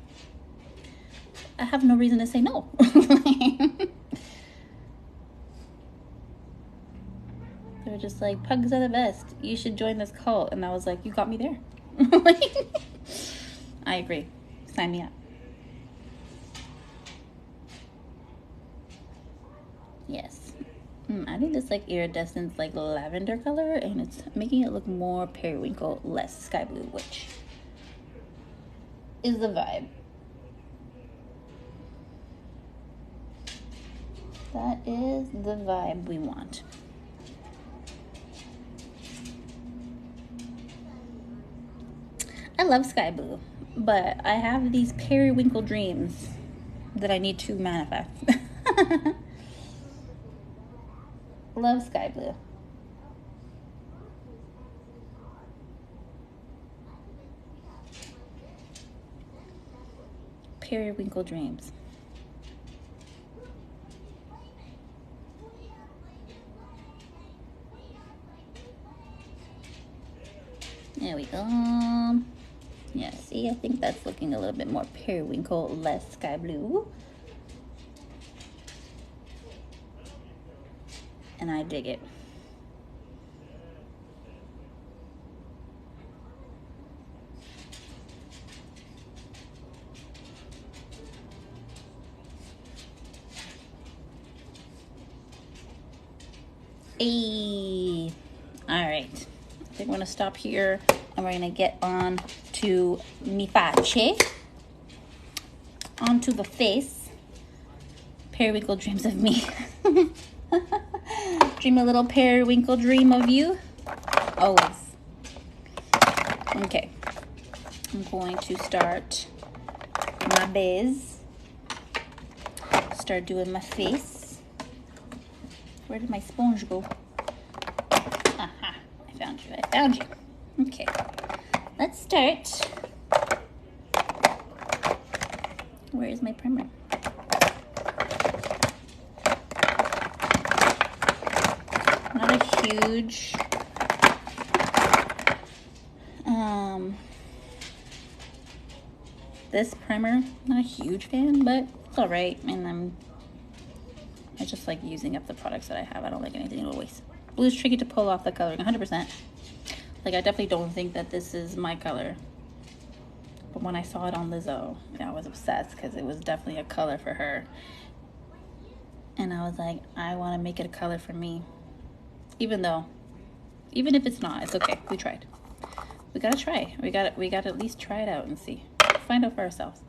[SPEAKER 1] I have no reason to say no. They're just like, pugs are the best. You should join this cult. And I was like, you got me there. I agree. Sign me up. Yes. I think this like iridescent like lavender color, and it's making it look more periwinkle, less sky blue, which is the vibe. That is the vibe we want. I love sky blue, but I have these periwinkle dreams that I need to manifest. Love sky blue. Periwinkle dreams. There we go. Yeah, see, I think that's looking a little bit more periwinkle, less sky blue. And I dig it. Hey, all right. I think we're gonna stop here, and we're gonna get on to mi face, onto the face. Periwinkle dreams of me. Dream a little periwinkle dream of you. Always. Okay. I'm going to start my biz. Start doing my face. Where did my sponge go? Aha. I found you. Okay. start, where is my primer? Not a huge this primer, not a huge fan, but it's all right. And I just like using up the products that I have. I don't like anything to waste. Blue is tricky to pull off the coloring 100%. Like, I definitely don't think that this is my color. But when I saw it on Lizzo, I was obsessed because it was definitely a color for her. And I was like, I want to make it a color for me. Even if it's not, it's okay. We tried. We gotta try. We gotta at least try it out and see. Find out for ourselves.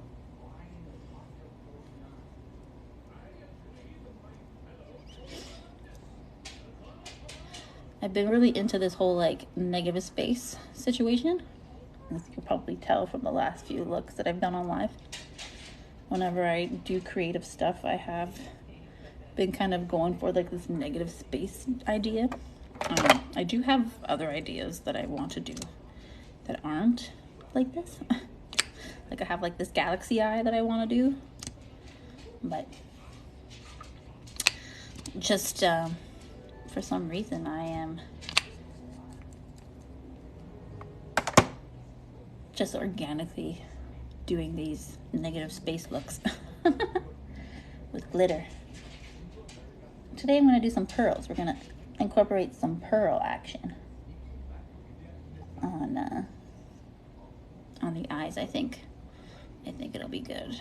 [SPEAKER 1] I've been really into this whole like negative space situation. As you can probably tell from the last few looks that I've done on live. Whenever I do creative stuff, I have been kind of going for like this negative space idea. I do have other ideas that I want to do that aren't like this. Like I have like this galaxy eye that I want to do, but just for some reason I am just organically doing these negative space looks with glitter. Today I'm going to do some pearls. We're going to incorporate some pearl action on the eyes. I think it'll be good.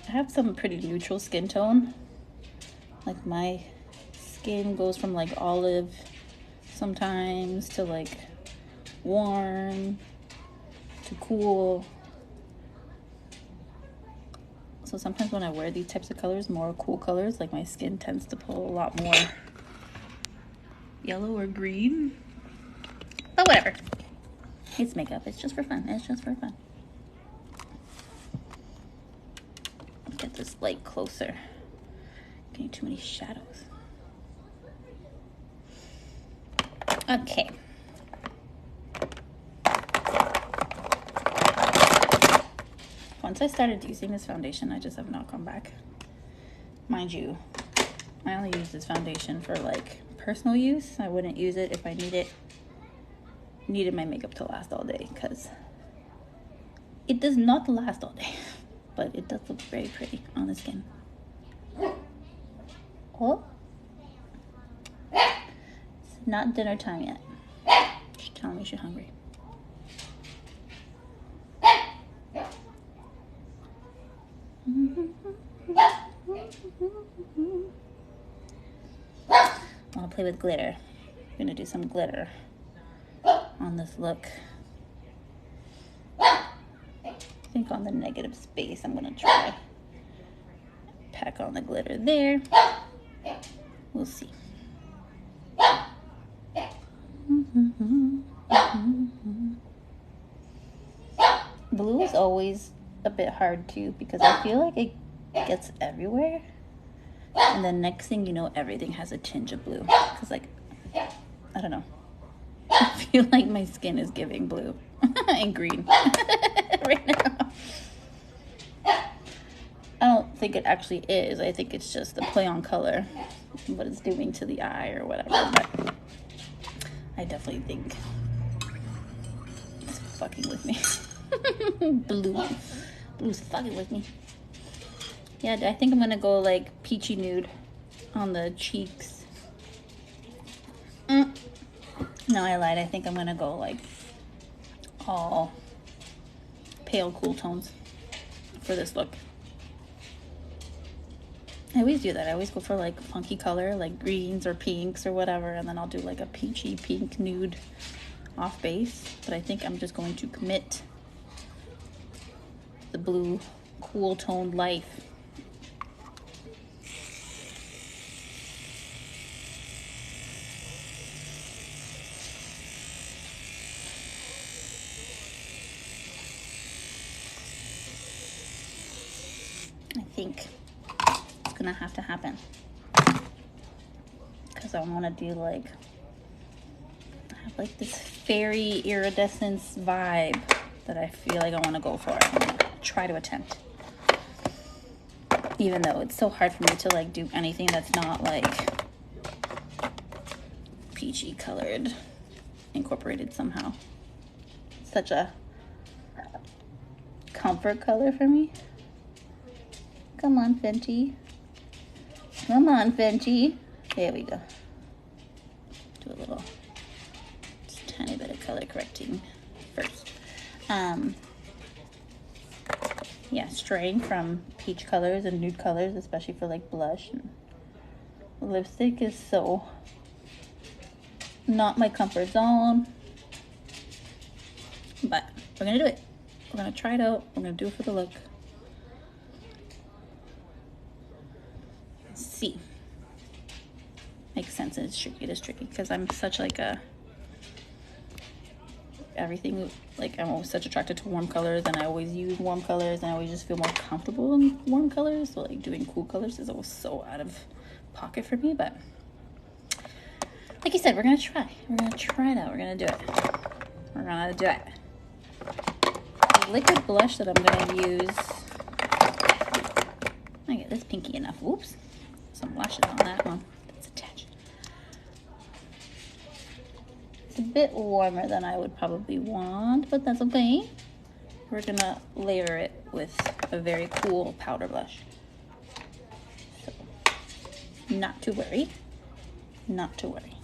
[SPEAKER 1] I have some pretty neutral skin tone. Like my skin goes from like olive sometimes to like warm to cool. So sometimes when I wear these types of colors, more cool colors, like my skin tends to pull a lot more yellow or green. But whatever. It's makeup. It's just for fun. It's just for fun. Get this light closer. Getting too many shadows. Okay. Once I started using this foundation, I just have not gone back. Mind you, I only use this foundation for like personal use. I wouldn't use it if I needed my makeup to last all day, because it does not last all day, but it does look very pretty on the skin. Oh, it's not dinner time yet. She's telling me she's hungry. I'll play with glitter. I'm gonna do some glitter on this look. I think on the negative space I'm gonna try pack on the glitter there. We'll see. Blue is always a bit hard too, because I feel like it gets everywhere, and then next thing you know, everything has a tinge of blue. Because like, I don't know, I feel like my skin is giving blue and green right now. I don't think it actually is. I think it's just the play on color, what it's doing to the eye or whatever. But I definitely think it's fucking with me. Blue's fucking with me. Yeah, I think I'm gonna go like peachy nude on the cheeks. No, I lied. I think I'm gonna go like all pale cool tones for this look. I always do that. I always go for like funky color, like greens or pinks or whatever, and then I'll do like a peachy pink nude off base. But I think I'm just going to commit the blue cool toned life. gonna have to happen. Because I want to do like, I have like this fairy iridescence vibe that I feel like I want to go for. I'm gonna try to attempt. Even though it's so hard for me to like do anything that's not like peachy colored, incorporated somehow. Such a comfort color for me. Come on, Fenty. Come on, Fenty. There we go. Do a little, just a tiny bit of color correcting first. Yeah, straying from peach colors and nude colors, especially for like blush and lipstick, is so not my comfort zone. But we're gonna do it. We're gonna try it out. We're gonna do it for the look. Let's see. Makes sense. It's tricky. It is tricky because I'm such like a everything, like I'm always such attracted to warm colors, and I always use warm colors, and I always just feel more comfortable in warm colors. So like doing cool colors is always so out of pocket for me. But like you said, we're gonna try. We're gonna try it out. We're gonna do it. We're gonna do it. The liquid blush that I'm gonna use, I get this pinky enough. Oops, some blushes on that one. That's attached. It's a bit warmer than I would probably want, but that's okay. We're gonna layer it with a very cool powder blush. So, not to worry. Not to worry.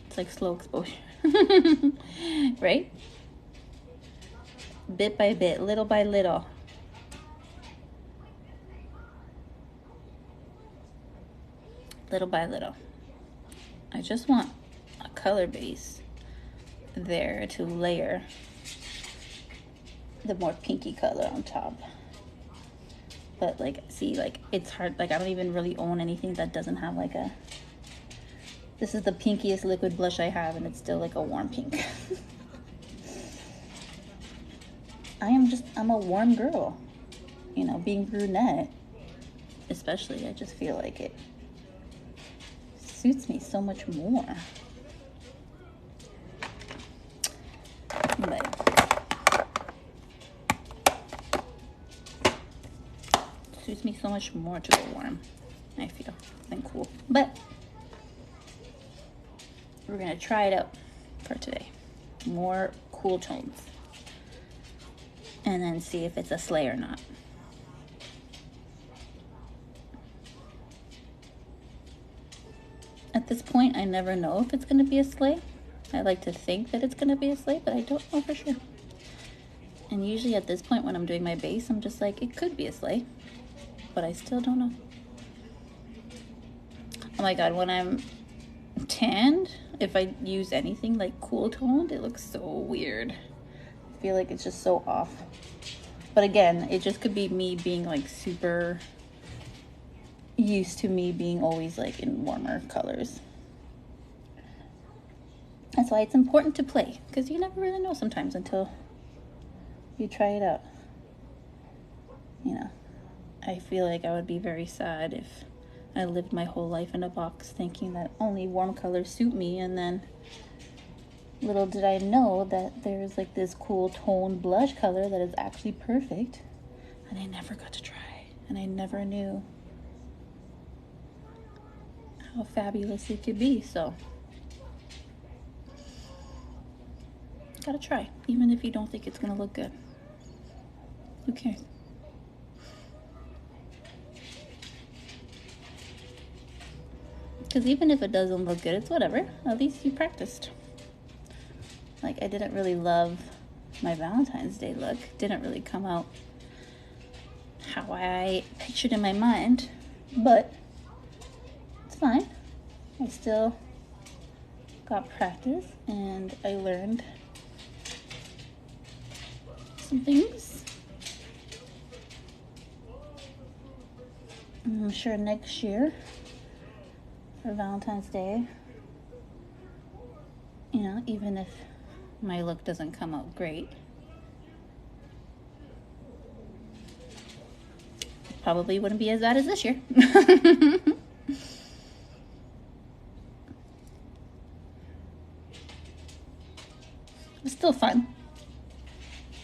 [SPEAKER 1] It's like slow exposure. Right? Bit by bit, little by little. Little by little. I just want a color base there to layer the more pinky color on top. But like, see, like it's hard. Like I don't even really own anything that doesn't have like a, this is the pinkiest liquid blush I have, and it's still like a warm pink. I'm a warm girl, you know, being brunette especially. I just feel like it suits me so much more. But suits me so much more to go warm, I feel, than cool. But we're gonna try it out for today. More cool tones. And then see if it's a slay or not. At this point, I never know if it's going to be a slay. I like to think that it's going to be a slay, but I don't know for sure. And usually at this point when I'm doing my base, I'm just like, it could be a slay, but I still don't know. Oh my god, when I'm tanned, if I use anything like cool toned, it looks so weird. I feel like it's just so off. But again, it just could be me being like super used to me being always like in warmer colors. That's why it's important to play, because you never really know sometimes until you try it out. You know, I feel like I would be very sad if I lived my whole life in a box thinking that only warm colors suit me, and then little did I know that there's like this cool toned blush color that is actually perfect, and I never got to try, and I never knew how fabulous it could be. So gotta try, even if you don't think it's gonna look good. Who cares? Because even if it doesn't look good, it's whatever. At least you practiced. Like, I didn't really love my Valentine's Day look. Didn't really come out how I pictured in my mind, but it's fine. I still got practice, and I learned some things. I'm sure next year for Valentine's Day, you know, even if my look doesn't come out great, probably wouldn't be as bad as this year. It's still fun.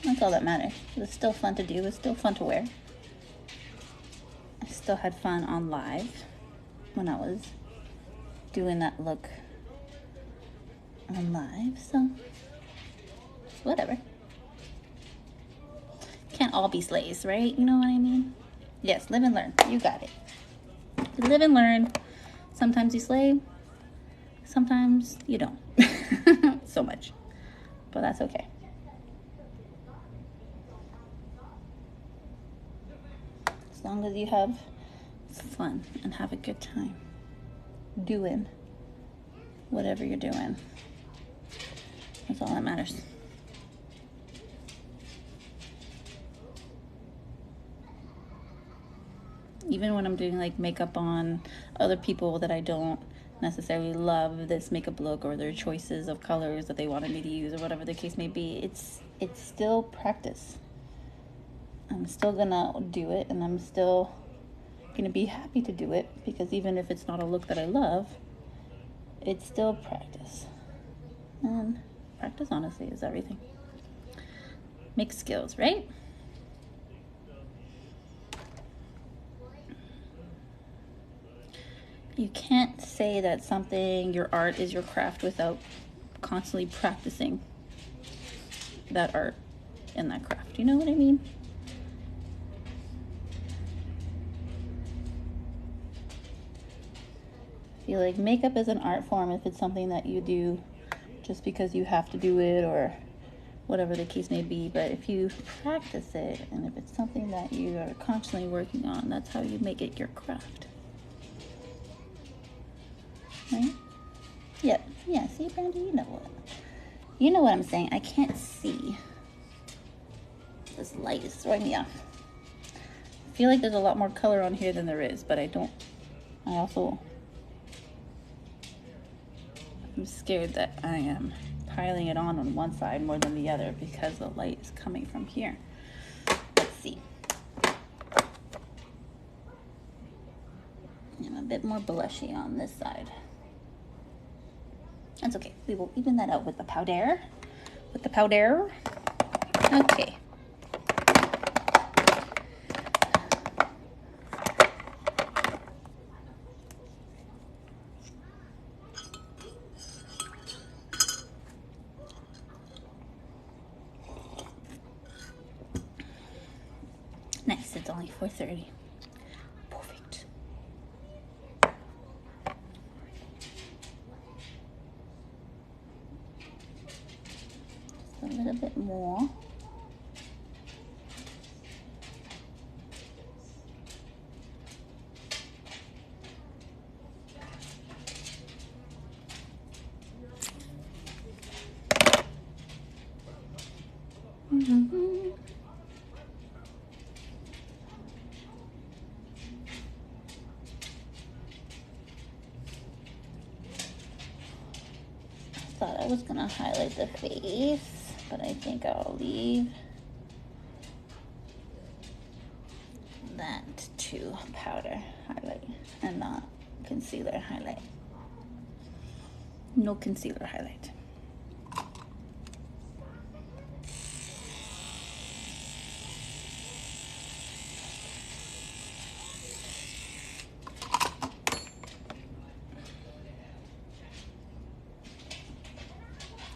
[SPEAKER 1] That's all that matters. It's still fun to do. It's still fun to wear. I still had fun on live when I was doing that look on live, so whatever. Can't all be slays, right? You know what I mean? Yes, live and learn. You got it. You live and learn. Sometimes you slay, sometimes you don't. So much. But that's okay. As long as you have fun and have a good time doing whatever you're doing, that's all that matters. Even when I'm doing like makeup on other people that I don't necessarily love this makeup look or their choices of colors that they wanted me to use or whatever the case may be, it's still practice. I'm still gonna do it, and I'm still gonna be happy to do it, because even if it's not a look that I love, it's still practice. And practice, honestly, is everything. Make skills, right? You can't say that something, your art is your craft, without constantly practicing that art and that craft. You know what I mean? I feel like makeup is an art form if it's something that you do just because you have to do it or whatever the case may be. But if you practice it, and if it's something that you are constantly working on, that's how you make it your craft. Right? Yep. Yeah, see, Brandy, you know what I'm saying. I can't see. This light is throwing me off. I feel like there's a lot more color on here than there is, but I also I'm scared that I am piling it on one side more than the other because the light is coming from here. Let's see. I'm a bit more blushy on this side. That's okay. We will even that out with the powder. Okay. Nice. It's only 4:30. Perfect. Just a little bit more. Thought I was gonna highlight the face, but I think I'll leave that to powder highlight and not concealer highlight. No concealer highlight.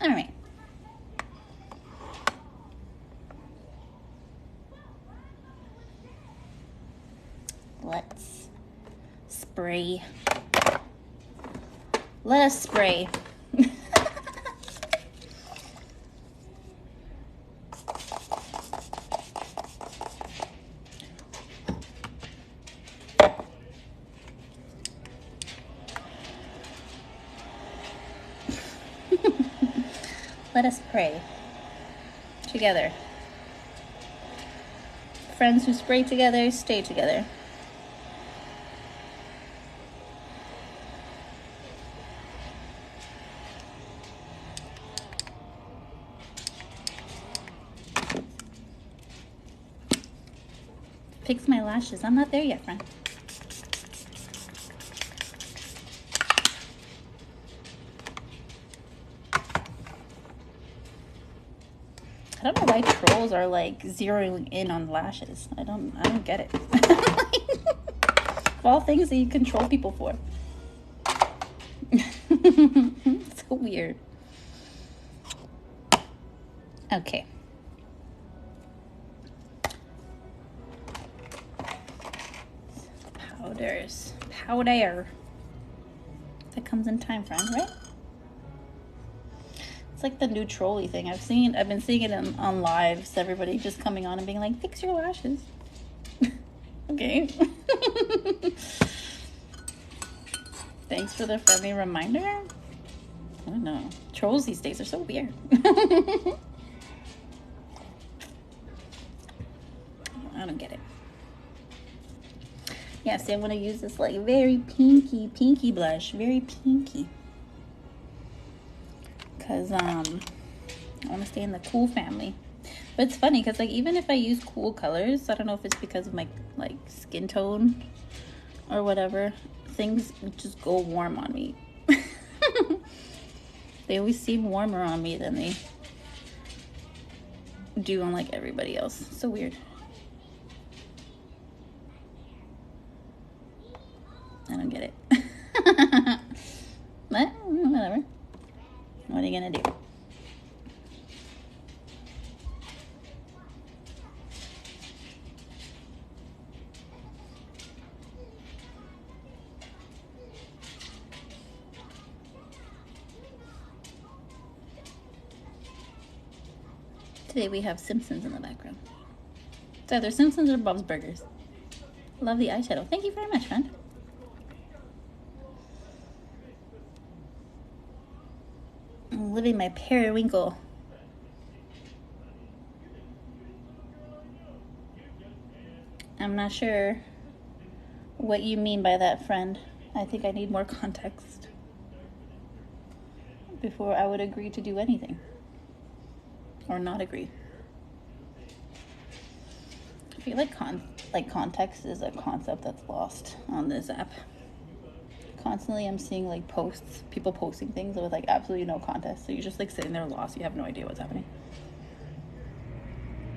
[SPEAKER 1] All right. Let's spray. Let us spray. Let us pray together. Friends who spray together, stay together. fix my lashes. I'm not there yet, friend. I don't know why trolls are like zeroing in on lashes. I don't get it. Of all things that you control people for. So weird. Okay. Powder. That comes in time, friend, right? It's like the new trolley thing. I've been seeing it on lives. Everybody just coming on and being like, fix your lashes. Okay. Thanks for the friendly reminder. I don't know. Trolls these days are so weird. I don't get it. Yeah, see, I'm gonna use this like very pinky blush. Very pinky. Cause I wanna stay in the cool family. But it's funny because like even if I use cool colors, I don't know if it's because of my like skin tone or whatever, things just go warm on me. They always seem warmer on me than they do on like everybody else. So weird. I don't get it. But whatever. What are you gonna do? Today we have Simpsons in the background. It's either Simpsons or Bob's Burgers. Love the eyeshadow. Thank you very much, friend. I'm living my periwinkle. I'm not sure what you mean by that, friend. I think I need more context before I would agree to do anything. Or not agree. I feel like context is a concept that's lost on this app. Constantly I'm seeing like posts, people posting things with like absolutely no context. So you're just like sitting there lost. You have no idea what's happening.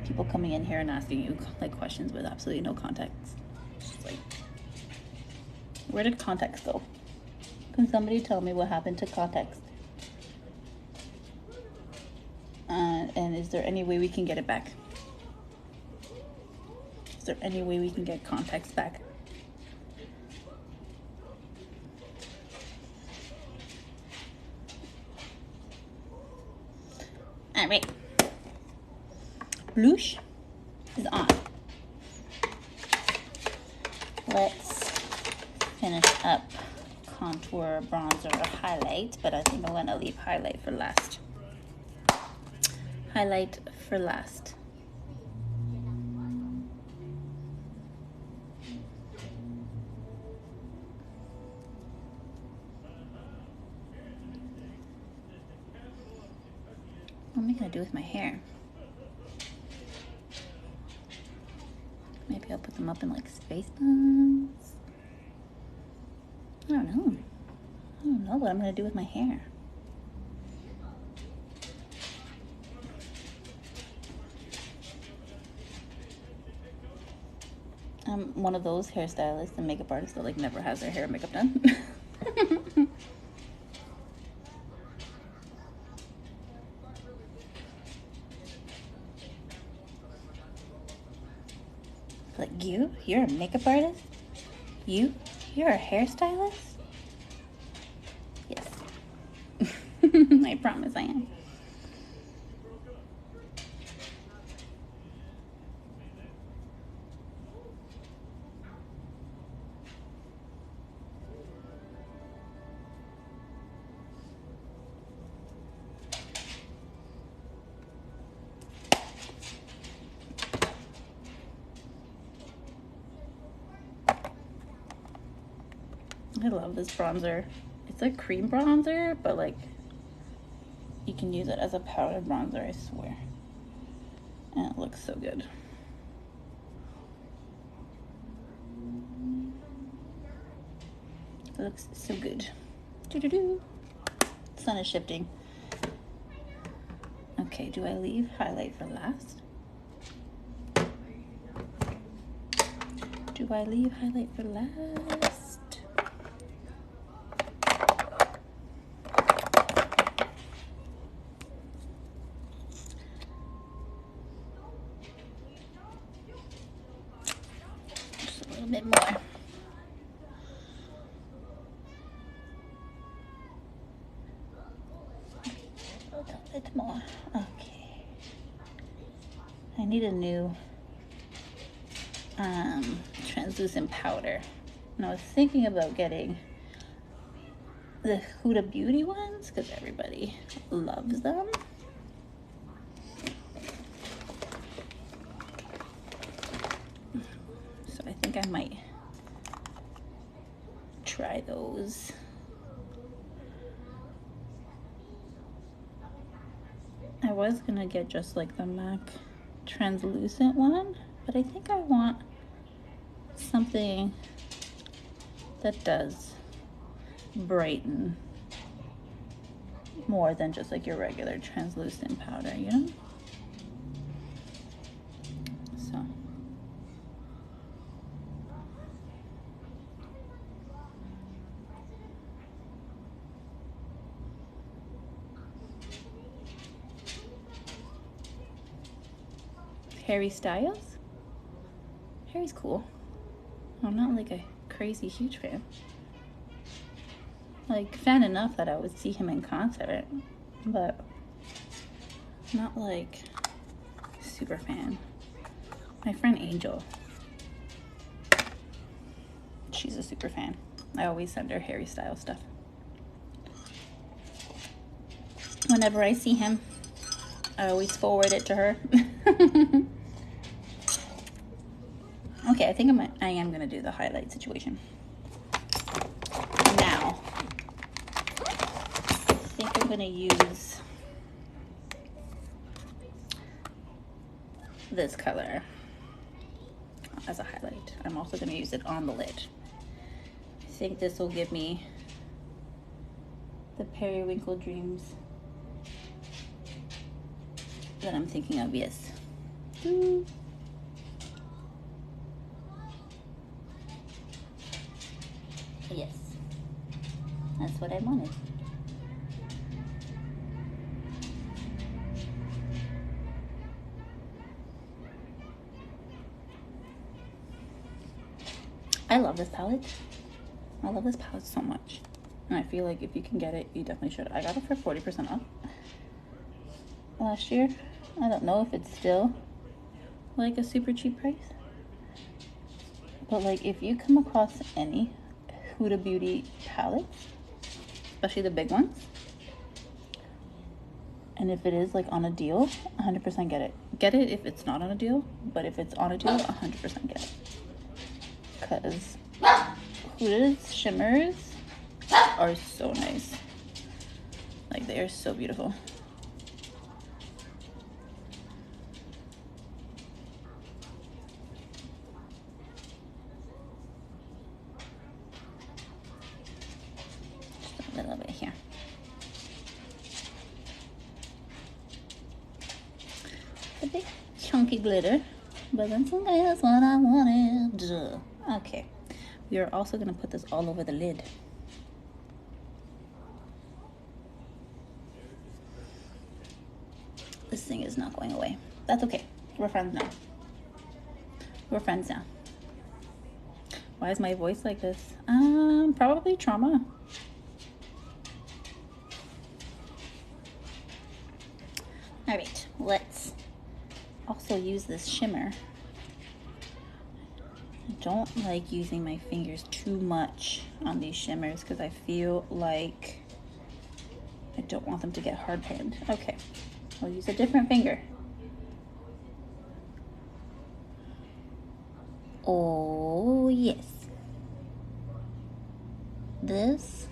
[SPEAKER 1] People coming in here and asking you like questions with absolutely no context. Just like, where did context go? Can somebody tell me what happened to context? And is there any way we can get it back? Is there any way we can get context back? All right. Blush is on. Let's finish up contour, bronzer, highlight, but I think I'm gonna leave highlight for last. Highlight for last. What am I gonna do with my hair? Maybe I'll put them up in like space buns. I don't know. I don't know what I'm gonna do with my hair. I'm one of those hairstylists and makeup artists that like never has their hair and makeup done. Like, you're a makeup artist? You're a hairstylist? Yes. I promise I am. I love this bronzer. It's a cream bronzer, but like you can use it as a powdered bronzer, I swear. And it looks so good. It looks so good. Doo-doo-doo. Sun is shifting. Okay, do I leave highlight for last? Do I leave highlight for last? Just a little bit more. A little bit more. Okay. I need a new translucent powder. And I was thinking about getting the Huda Beauty ones because everybody loves them. So I think I might try those. I was gonna get just like the MAC translucent one, but I think I want something that does brighten more than just like your regular translucent powder, you know? So Harry Styles? Harry's cool. I'm not like a crazy huge fan. Like, fan enough that I would see him in concert, but not like super fan. My friend Angel, she's a super fan. I always send her Harry Styles stuff. Whenever I see him, I always forward it to her. Okay, I think I am gonna do the highlight situation. Now, I think I'm gonna use this color as a highlight. I'm also gonna use it on the lid. I think this will give me the periwinkle dreams that I'm thinking of, yes. Yes, that's what I wanted. I love this palette. I love this palette so much. And I feel like if you can get it, you definitely should. I got it for 40% off last year. I don't know if it's still like a super cheap price. But like if you come across any Huda Beauty palettes, especially the big ones, and if it is like on a deal, 100% get it. Get it if it's not on a deal, but if it's on a deal, 100% get it. Because Huda's shimmers are so nice. Like, they are so beautiful. Just a little bit here. A big chunky glitter, but that's okay, that's what I wanted. Okay, we are also gonna put this all over the lid. This thing is not going away. That's okay. We're friends now. We're friends now. Why is my voice like this? Probably trauma. All right, let's also use this shimmer. I don't like using my fingers too much on these shimmers because I feel like I don't want them to get hard panned. Okay, I'll use a different finger. Oh yes, this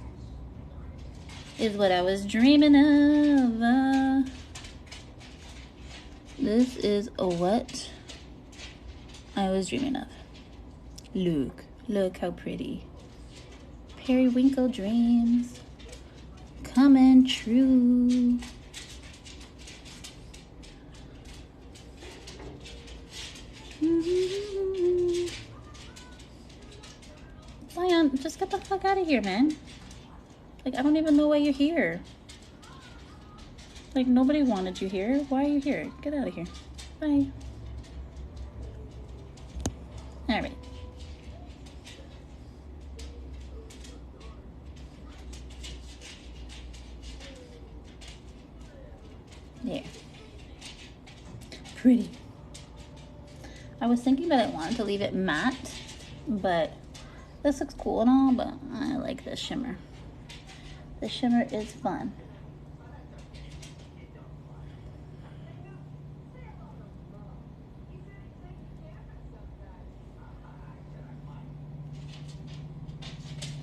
[SPEAKER 1] is what I was dreaming of. This is what I was dreaming of. Look how pretty. Periwinkle dreams coming true. Zion, just get the fuck out of here, man. Like, I don't even know why you're here. Like, nobody wanted you here. Why are you here? Get out of here. Bye. Alright. There. Pretty. I was thinking that I wanted to leave it matte, but this looks cool and all, but I like this shimmer. The shimmer is fun.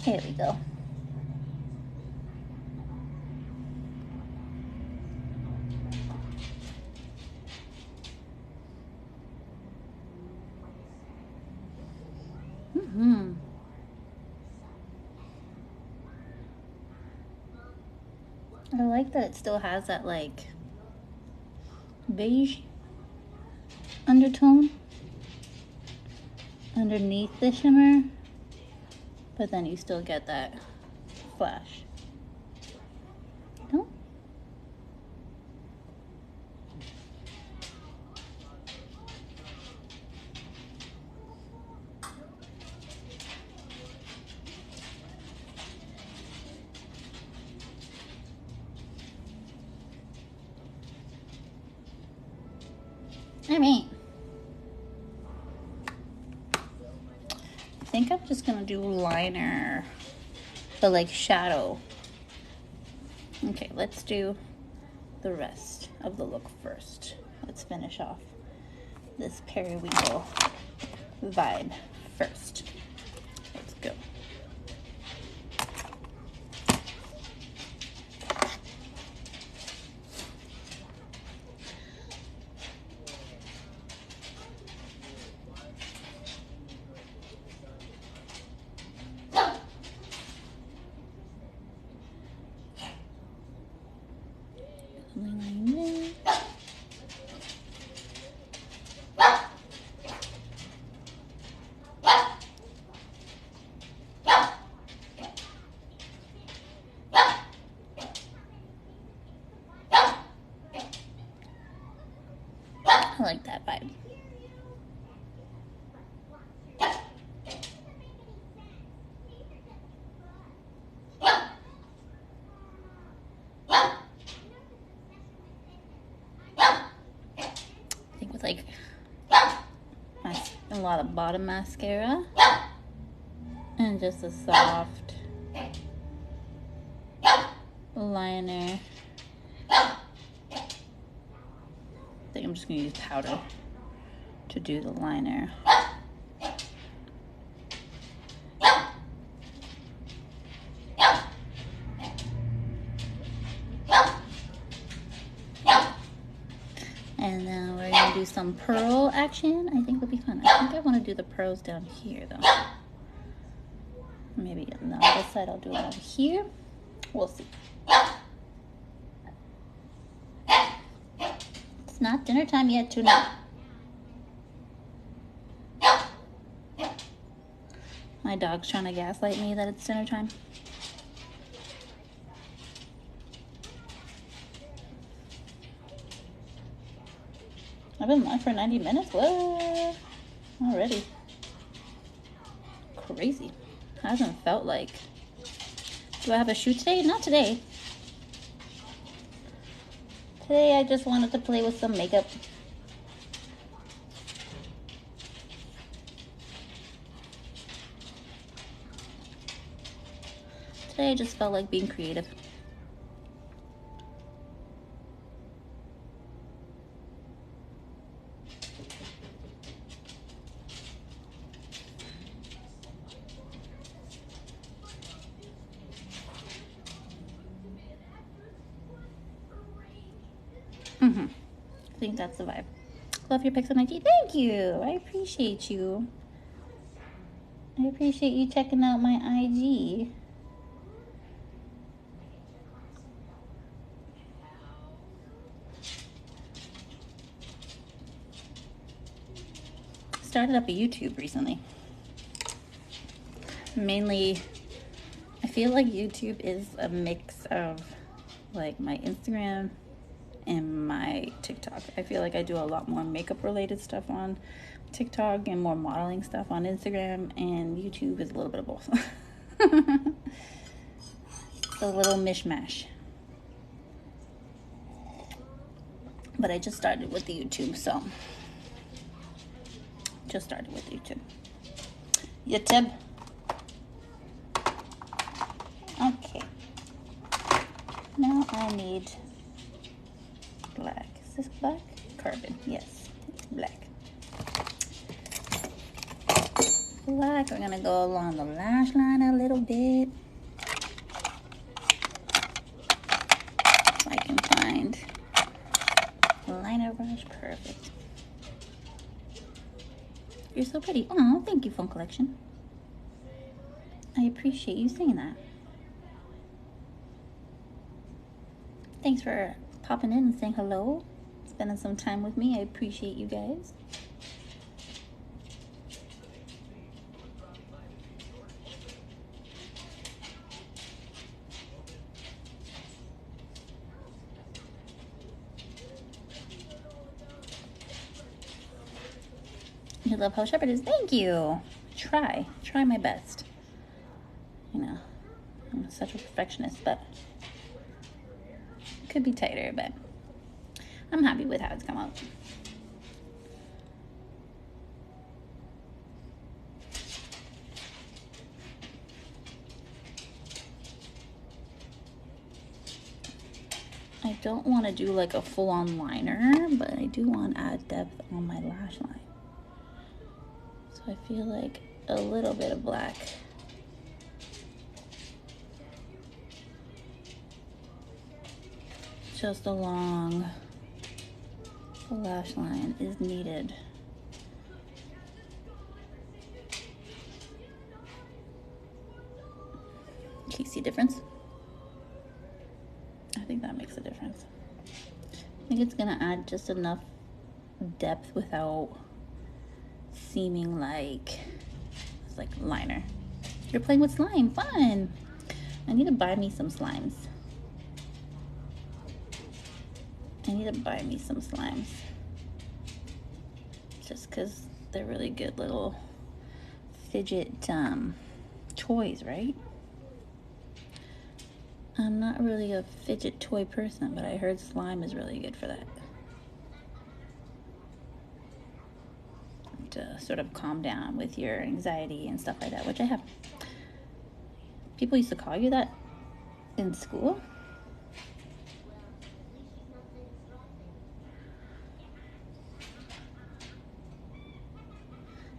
[SPEAKER 1] Here we go. I like that it still has that like beige undertone underneath the shimmer, but then you still get that flash. No? All right. I think I'm just gonna do liner, but like shadow. Okay, let's do the rest of the look first. Let's finish off this periwinkle vibe first. Let's go. I like that vibe. I think with like a lot of bottom mascara and just a soft liner. I think I'm just gonna use powder to do the liner. And then we're gonna do some pearl action. I think it'll be fun. I think I wanna do the pearls down here though. Maybe on the other side I'll do it over here. We'll see. It's not dinner time yet, Tuna. My dog's trying to gaslight me that it's dinner time. I've been live for 90 minutes? What? Already. Crazy. Hasn't felt like. Do I have a shoot today? Not today. Today I just wanted to play with some makeup. Today I just felt like being creative. I think that's the vibe. Love your pics on IG. Thank you. I appreciate you. I appreciate you checking out my IG. started up a YouTube recently. Mainly, I feel like YouTube is a mix of like my Instagram and my TikTok. I feel like I do a lot more makeup related stuff on TikTok and more modeling stuff on Instagram, and YouTube is a little bit of both. It's a little mishmash. But I just started with the YouTube, so just started with YouTube. YouTube. Okay. Now I need black. Is this black? Carbon. Yes, it's black. Black. We're gonna go along the lash line a little bit. If I can find a liner brush. Perfect. You're so pretty. Oh, thank you, Phone Collection. I appreciate you saying that. Thanks for popping in and saying hello, spending some time with me. I appreciate you guys. You love how Shepherd is. Thank you. Try my best. You know, I'm such a perfectionist, but it could be tighter, but I'm happy with how it's come out. I don't want to do like a full-on liner, but I do want to add depth on my lash line. So I feel like a little bit of black just along the lash line is needed. Can you see a difference? I think that makes a difference. I think it's gonna add just enough depth without seeming like it's like liner. You're playing with slime, fun. I need to buy me some slimes. Just because they're really good little fidget toys, right? I'm not really a fidget toy person, but I heard slime is really good for that. To sort of calm down with your anxiety and stuff like that, which I have. People used to call you that in school?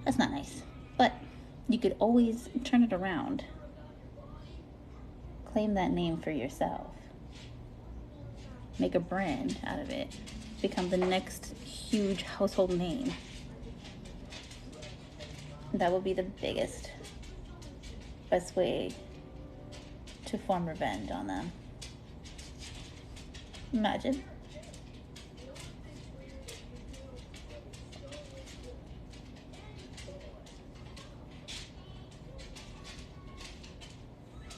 [SPEAKER 1] That's not nice, but you could always turn it around. Claim that name for yourself. Make a brand out of it. Become the next huge household name. That will be the best way to form revenge on them. Imagine.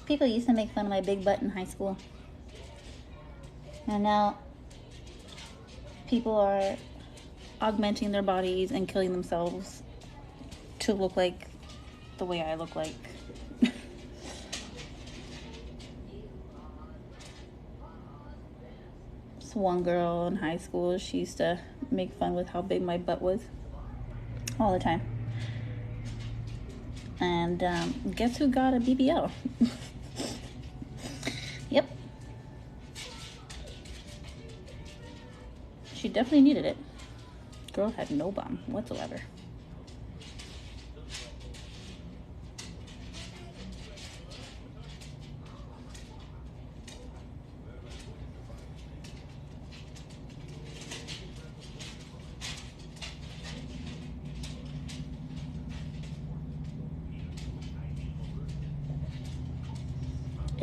[SPEAKER 1] People used to make fun of my big butt in high school. And now people are augmenting their bodies and killing themselves to look like the way I look like. This one girl in high school, she used to make fun with how big my butt was all the time. And guess who got a BBL? Yep. She definitely needed it. Girl had no bum whatsoever.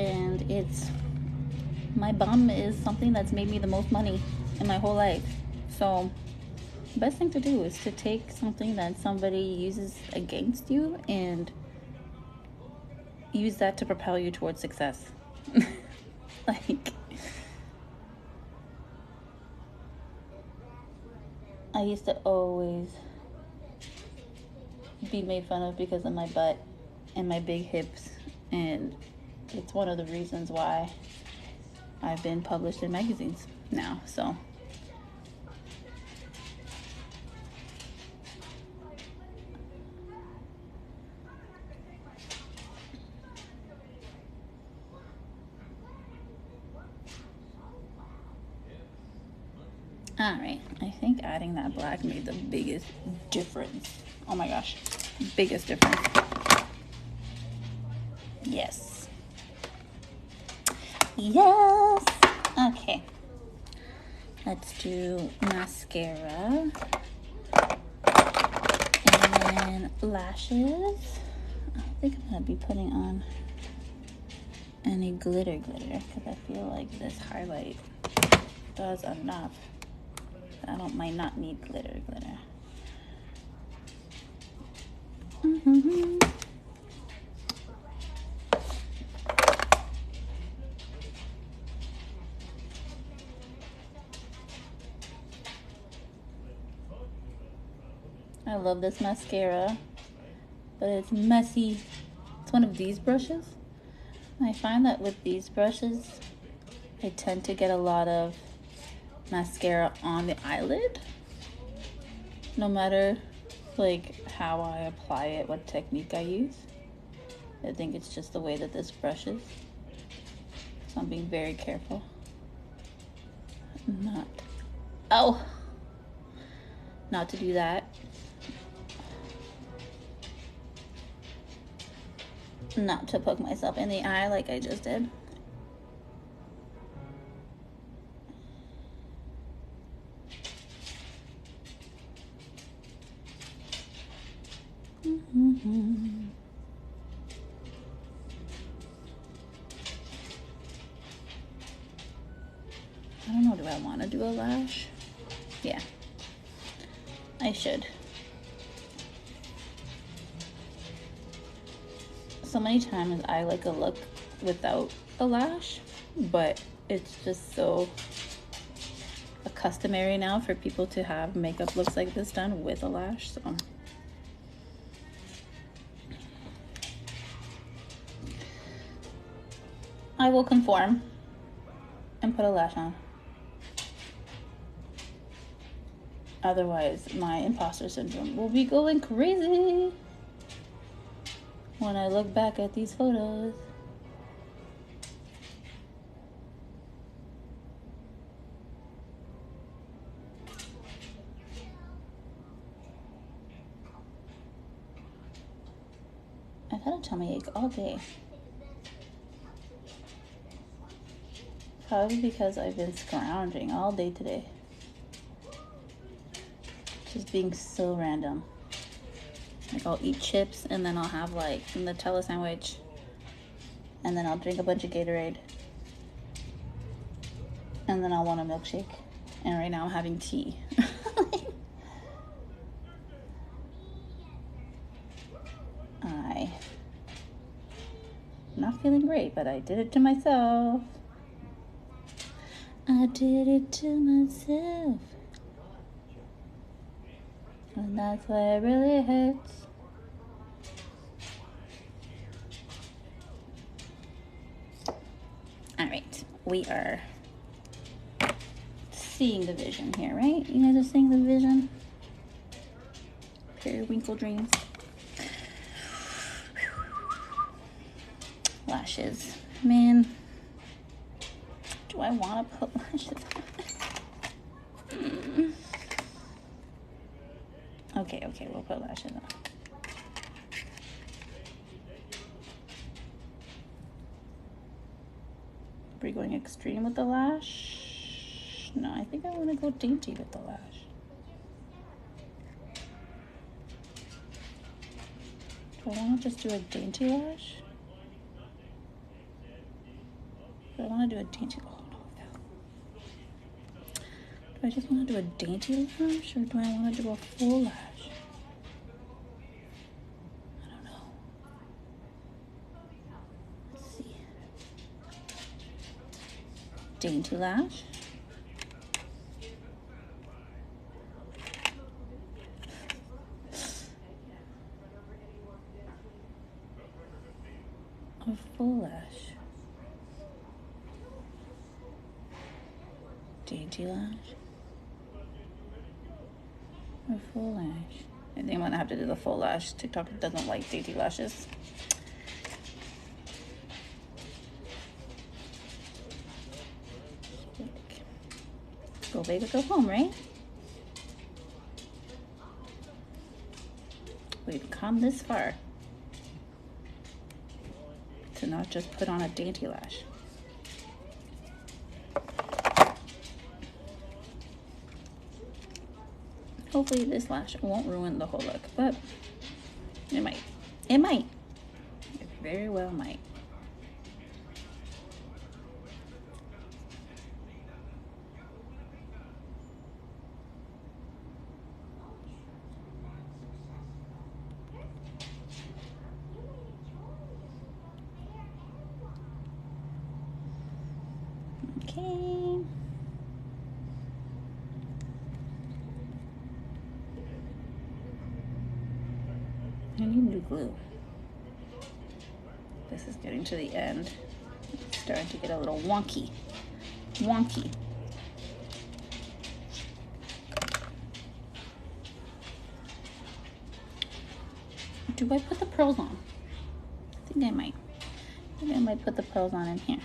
[SPEAKER 1] And my bum is something that's made me the most money in my whole life. So best thing to do is to take something that somebody uses against you and use that to propel you towards success. Like, I used to always be made fun of because of my butt and my big hips, and it's one of the reasons why I've been published in magazines now. So all right, I think adding that black made the biggest difference. Oh my gosh, biggest difference. Yes. Yes. Okay. Let's do mascara and lashes. I don't think I'm gonna be putting on any glitter because I feel like this highlight does enough. Might not need glitter. I love this mascara, but it's messy. It's one of these brushes. I find that with these brushes, I tend to get a lot of mascara on the eyelid, no matter like how I apply it, what technique I use. I think it's just the way that this brush is, so I'm being very careful not to do that. Not to poke myself in the eye like I just did. I don't know, do I want to do a lash? Yeah, I should. So many times I like a look without a lash, but it's just so customary now for people to have makeup looks like this done with a lash. So I will conform and put a lash on. Otherwise, my imposter syndrome will be going crazy when I look back at these photos. I've had a tummy ache all day. Probably because I've been scrounging all day today. Just being so random. Like, I'll eat chips and then I'll have like a Nutella sandwich and then I'll drink a bunch of Gatorade and then I'll want a milkshake. And right now I'm having tea. I'm not feeling great, but I did it to myself. I did it to myself. And that's why it really hurts. All right, we are seeing the vision here, right? You guys are seeing the vision? Periwinkle dreams. Lashes. Man, do I want to put lashes on? Okay, we'll put lashes on. Are we going extreme with the lash? No, I think I want to go dainty with the lash. Do I want to just do a dainty lash? Do I want to do a dainty? Oh no, Do I just want to do a dainty lash or do I want to do a full lash? I don't know. Let's see. Dainty lash. Or full lash. Dainty lash. Or full lash. I think I'm gonna have to do the full lash. TikTok doesn't like dainty lashes. Go big or go home, right? We've come this far to not just put on a dainty lash. Hopefully this lash won't ruin the whole look, but it might. It might. It very well might. Okay. I need new glue. This is getting to the end. It's starting to get a little wonky. Wonky. Do I put the pearls on? I think I might. I think I might put the pearls on in here.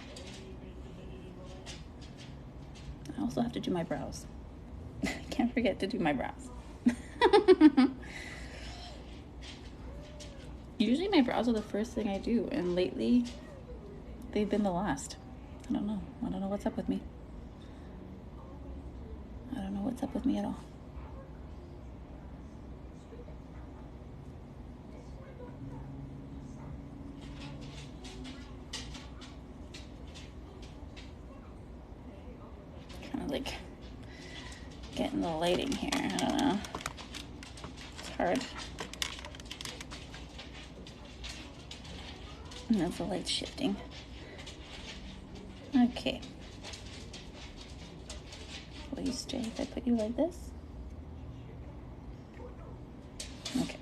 [SPEAKER 1] I also have to do my brows. I can't forget to do my brows. Usually my brows are the first thing I do, and lately they've been the last. I don't know. I don't know what's up with me. I don't know what's up with me at all. Kind of like getting the lighting here. I don't know. It's hard. And that's the light shifting. Okay. Will you stay if I put you like this? Okay.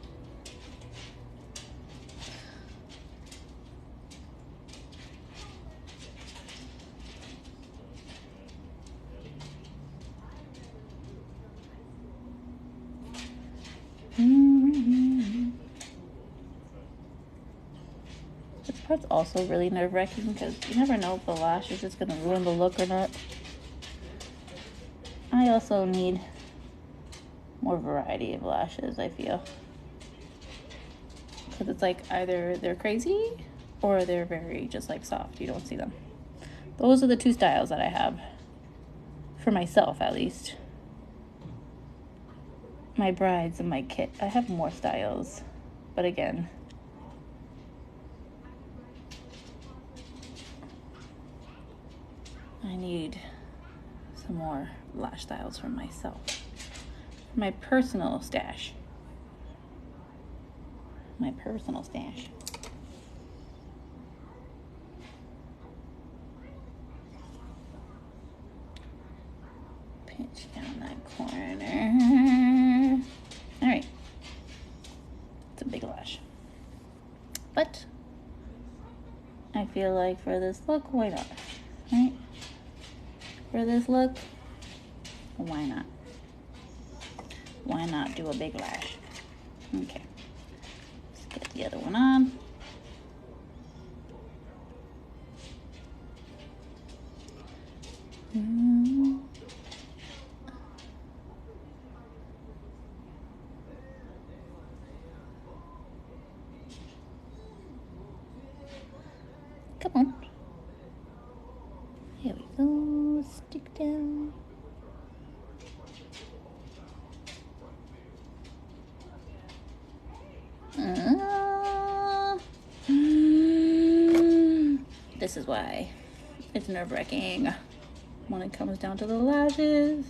[SPEAKER 1] This part's also really nerve-wracking because you never know if the lash is just going to ruin the look or not. I also need more variety of lashes, I feel. Because it's like either they're crazy or they're very just like soft. You don't see them. Those are the two styles that I have. For myself, at least. My brides and my kit. I have more styles. But again, I need some more lash styles for myself. For my personal stash. My personal stash. Pinch down that corner. All right. It's a big lash. But I feel like for this look, why not? Right? For this look, why not? Why not do a big lash? Okay. Let's get the other one on. Come on. Here we go. Stick down. This is why it's nerve-wracking when it comes down to the lashes.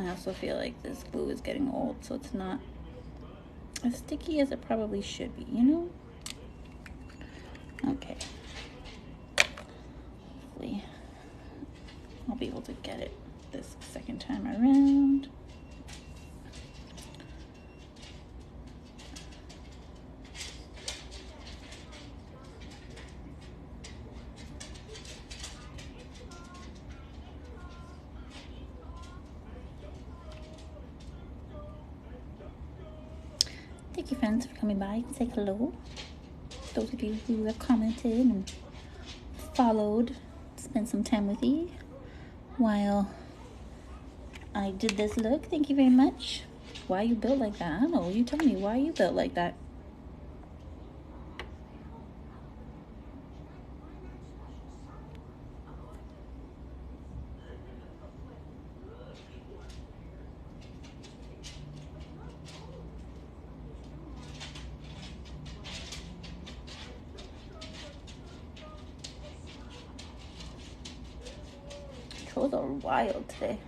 [SPEAKER 1] I also feel like this glue is getting old, so it's not as sticky as it probably should be, you know? Okay. Hopefully I'll be able to get it this second time around. Thank you, friends, for coming by and say hello. Those of you who have commented and followed, spent some time with me while I did this look. Thank you very much. Why you built like that? I don't know. You tell me why you built like that. Trolls are wild today.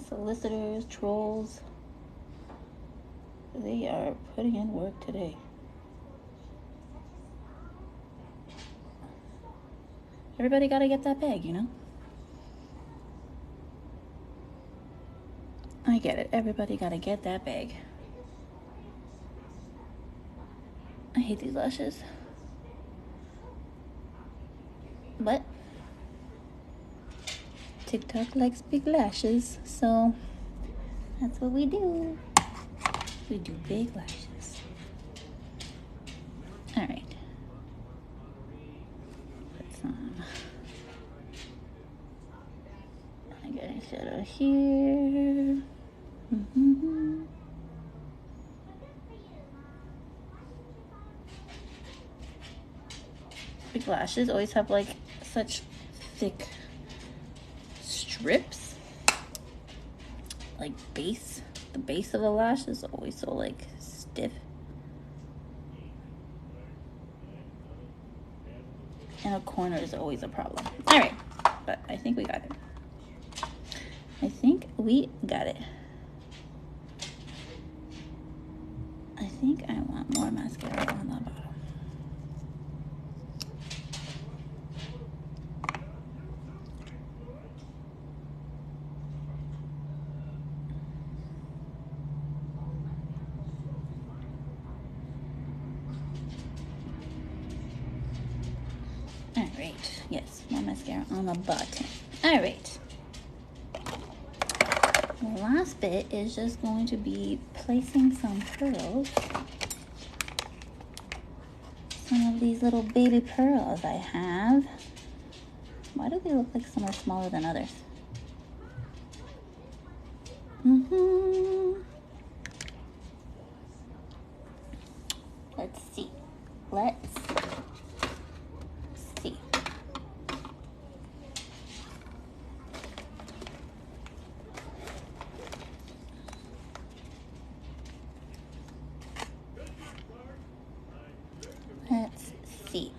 [SPEAKER 1] Solicitors, trolls, they are putting in work today. Everybody gotta get that bag, you know? I get it. Everybody gotta get that bag. I hate these lashes. But TikTok likes big lashes, so that's what we do. We do big lashes. All right. Put some. I got a shadow here. Big lashes always have like such thick strips. Like the base of the lash is always so like stiff. And a corner is always a problem. All right, but I think we got it. I think we got it. I think I want more mascara on the bottom. All right, yes, more mascara on the bottom. All right. The last bit is just going to be placing some pearls. Some of these little baby pearls I have. Why do they look like some are smaller than others? Let's see. Let's see. Let's see.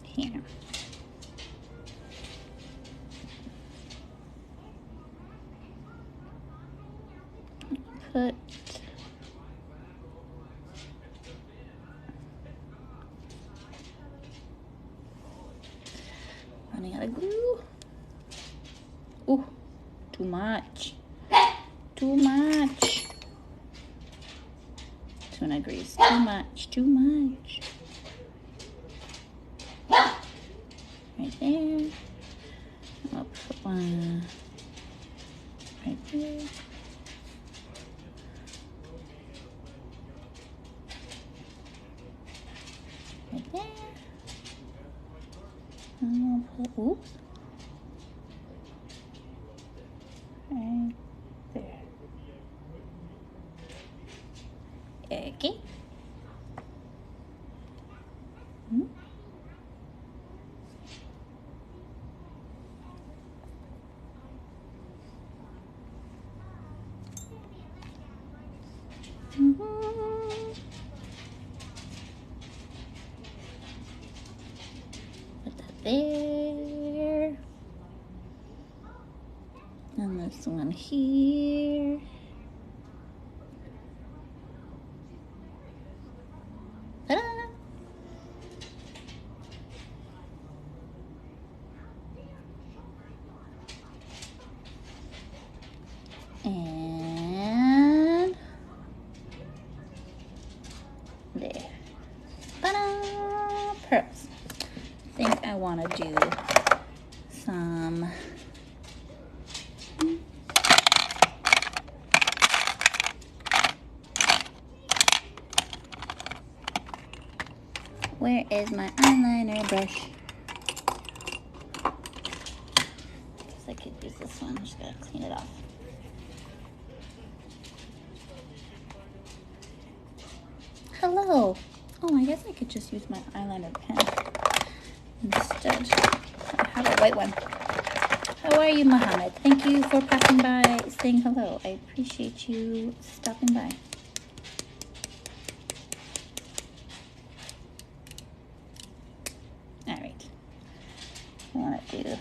[SPEAKER 1] Here. Put running out of glue. Ooh, too much. Too much. Tuna grease. Too much. Too much. Right there. I'll put one right there. Right there. And I'll put, oops. Right there. Okay. there. And this one here. Ta-da! And there. Ta-da! Pearls. I think I want to do some where is my eyeliner brush? Guess I could use this one. I'm just gonna clean it off. Hello. Oh, I guess I could just use my eyeliner pen instead. I have a white one. How are you, Mohammed? Thank you for passing by, saying hello. I appreciate you stopping by. All right. I want to do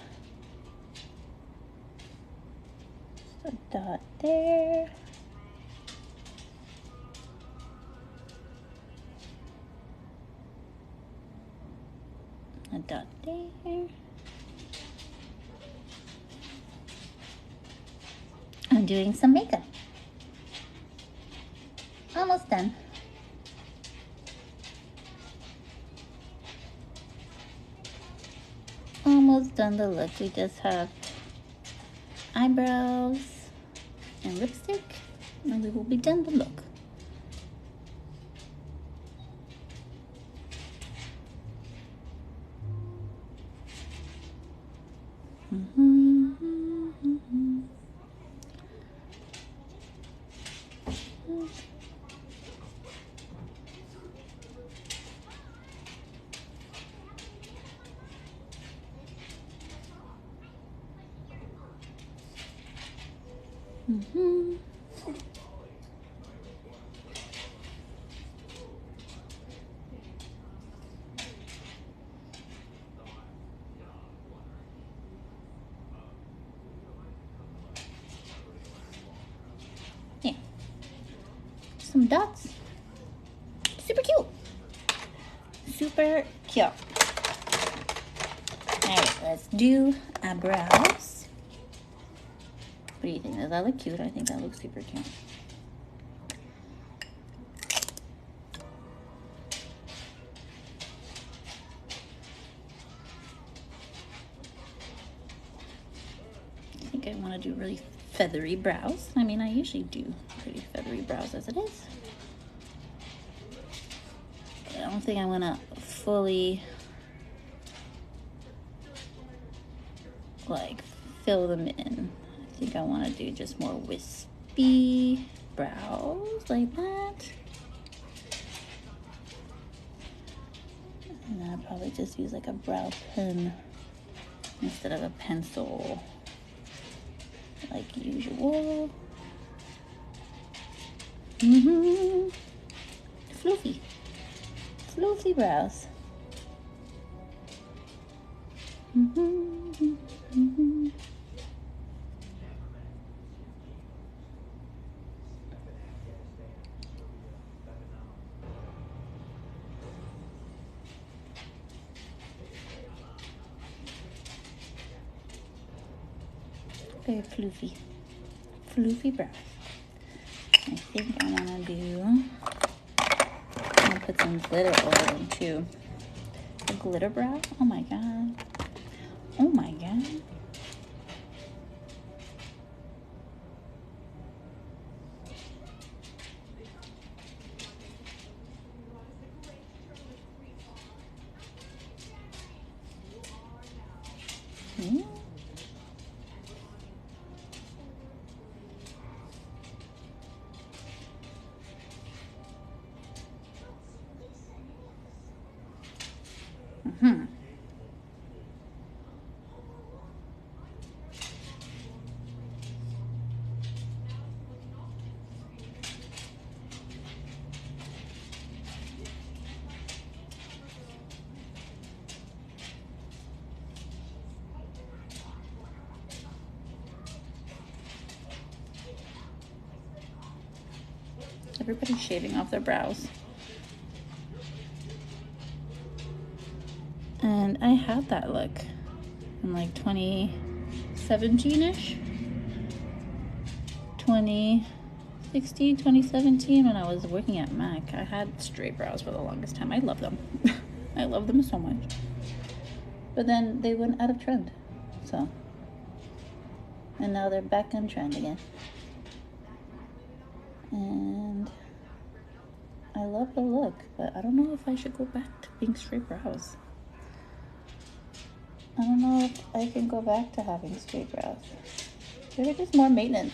[SPEAKER 1] a dot there. A dot there. I'm doing some makeup. Almost done. Almost done the look. We just have eyebrows and lipstick, and we will be done the look. Yeah, some dots. Super cute. Super cute. All right, let's do eyebrows. What do you think? Does that look cute? I think that looks super cute. I think I want to do really feathery brows. I mean, I usually do pretty feathery brows as it is. I don't think I want to fully like fill them in. I think I want to do just more wispy brows like that. And then I'll probably just use like a brow pen instead of a pencil like usual. Floofy. Floofy brows. Very floofy. Floofy brows. I think I want to do, I'm going to put some glitter over them too. A glitter brow? Oh my god. Oh my god. Yeah. everybody's shaving off their brows. And I had that look in like 2017-ish. 2016, 2017 when I was working at Mac. I had straight brows for the longest time. I love them. I love them so much. But then they went out of trend. So. And now they're back on trend again. And I love the look, but I don't know if I should go back to being straight brows. I don't know if I can go back to having straight brows. They're just more maintenance.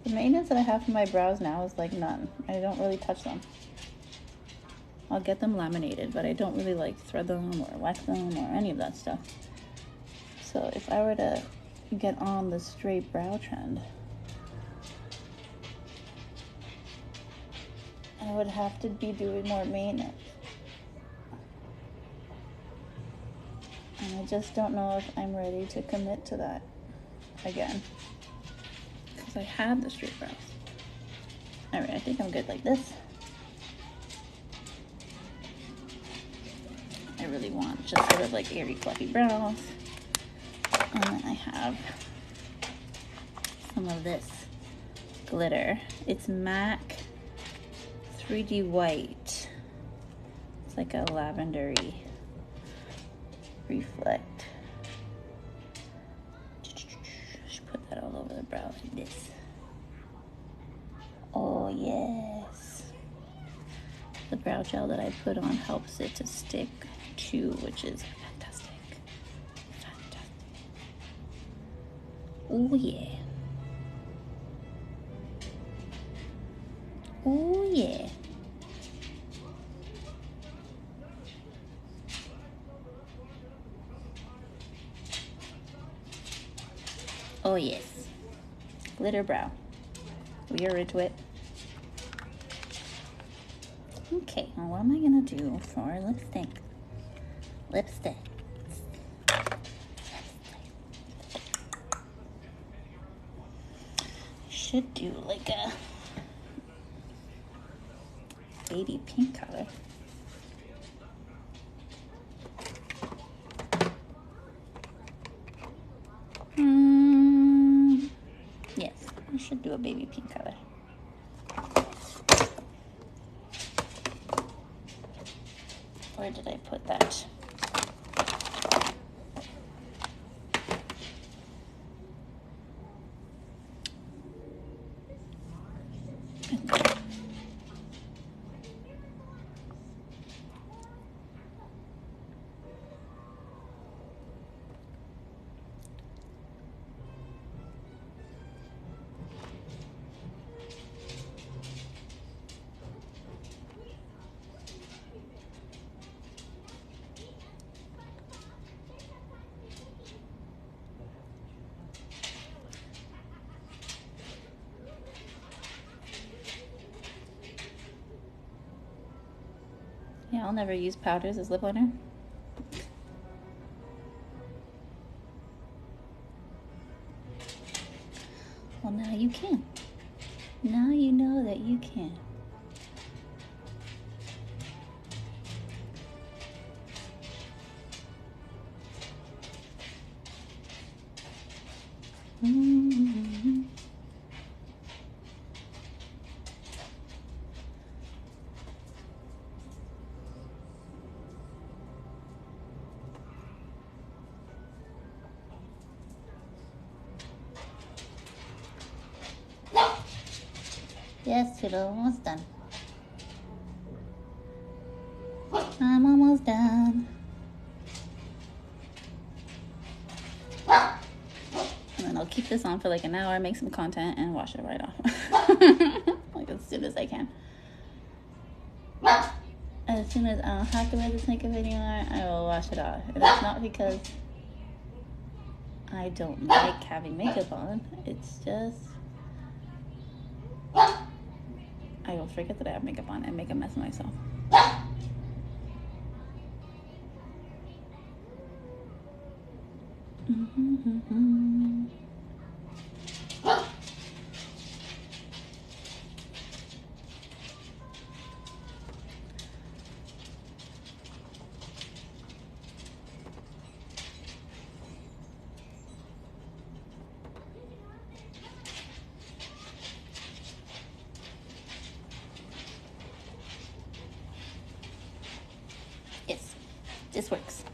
[SPEAKER 1] The maintenance that I have for my brows now is like none. I don't really touch them. I'll get them laminated, but I don't really like thread them or wax them or any of that stuff. So if I were to get on the straight brow trend, I would have to be doing more maintenance. And I just don't know if I'm ready to commit to that again. Because I had the straight brows. Alright, I think I'm good like this. I really want just sort of like airy, fluffy brows. And then I have some of this glitter. It's MAC 3D white. It's like a lavendery reflect. Just put that all over the brow like this. Oh yes. The brow gel that I put on helps it to stick too, which is fantastic. Fantastic. Oh yeah. Oh yeah. Oh yes. Glitter brow. We are into it. Okay, well, what am I gonna do for lipstick? Lipstick. Should do like a baby pink color. Yes, I should do a baby pink color. Where did I put that? Yeah, I'll never use powders as lip liner. Well, now you can. Now you know that you can. Mm-hmm. Yes, it's almost done. I'm almost done. And then I'll keep this on for like an hour, make some content, and wash it right off. Like as soon as I can. As soon as I don't have to wear this makeup anymore, I will wash it off. And it's not because I don't like having makeup on. It's just I will forget that I have makeup on and make a mess of myself. This works.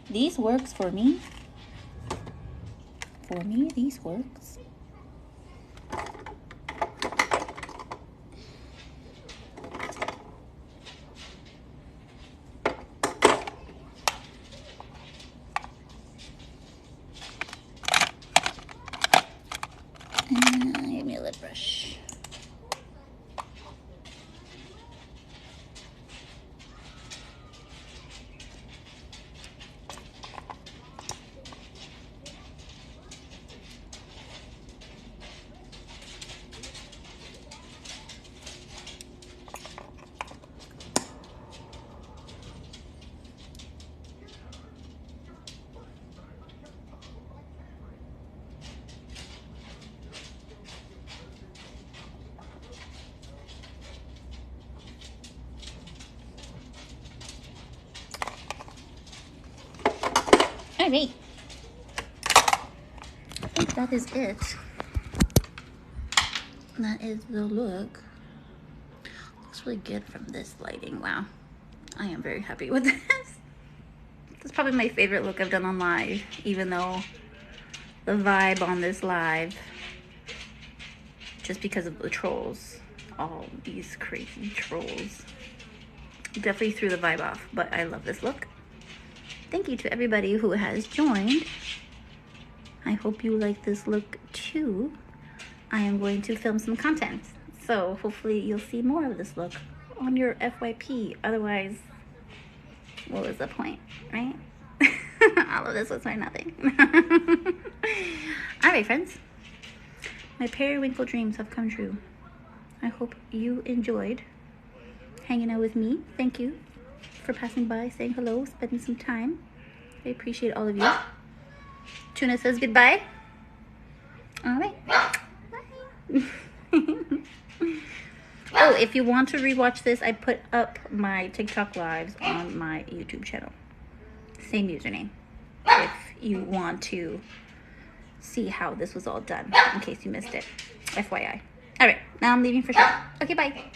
[SPEAKER 1] These works for me. For me, these works. Give me a lip brush. All right. I think that is it. That is the look. Looks really good from this lighting. Wow. I am very happy with this. This is probably my favorite look I've done on live, even though the vibe on this live, just because of the trolls, all these crazy trolls, definitely threw the vibe off, but I love this look. Thank you to everybody who has joined. I hope you like this look too. I am going to film some content, so hopefully you'll see more of this look on your FYP. Otherwise, what was the point, right? All of this was for nothing. All right, friends. My periwinkle dreams have come true. I hope you enjoyed hanging out with me. Thank you for passing by, saying hello, spending some time. I appreciate all of you. Tuna says goodbye. All right. Bye. Oh, if you want to rewatch this, I put up my TikTok lives on my YouTube channel. Same username. If you want to see how this was all done, in case you missed it. FYI. All right, now I'm leaving for sure. Okay, bye.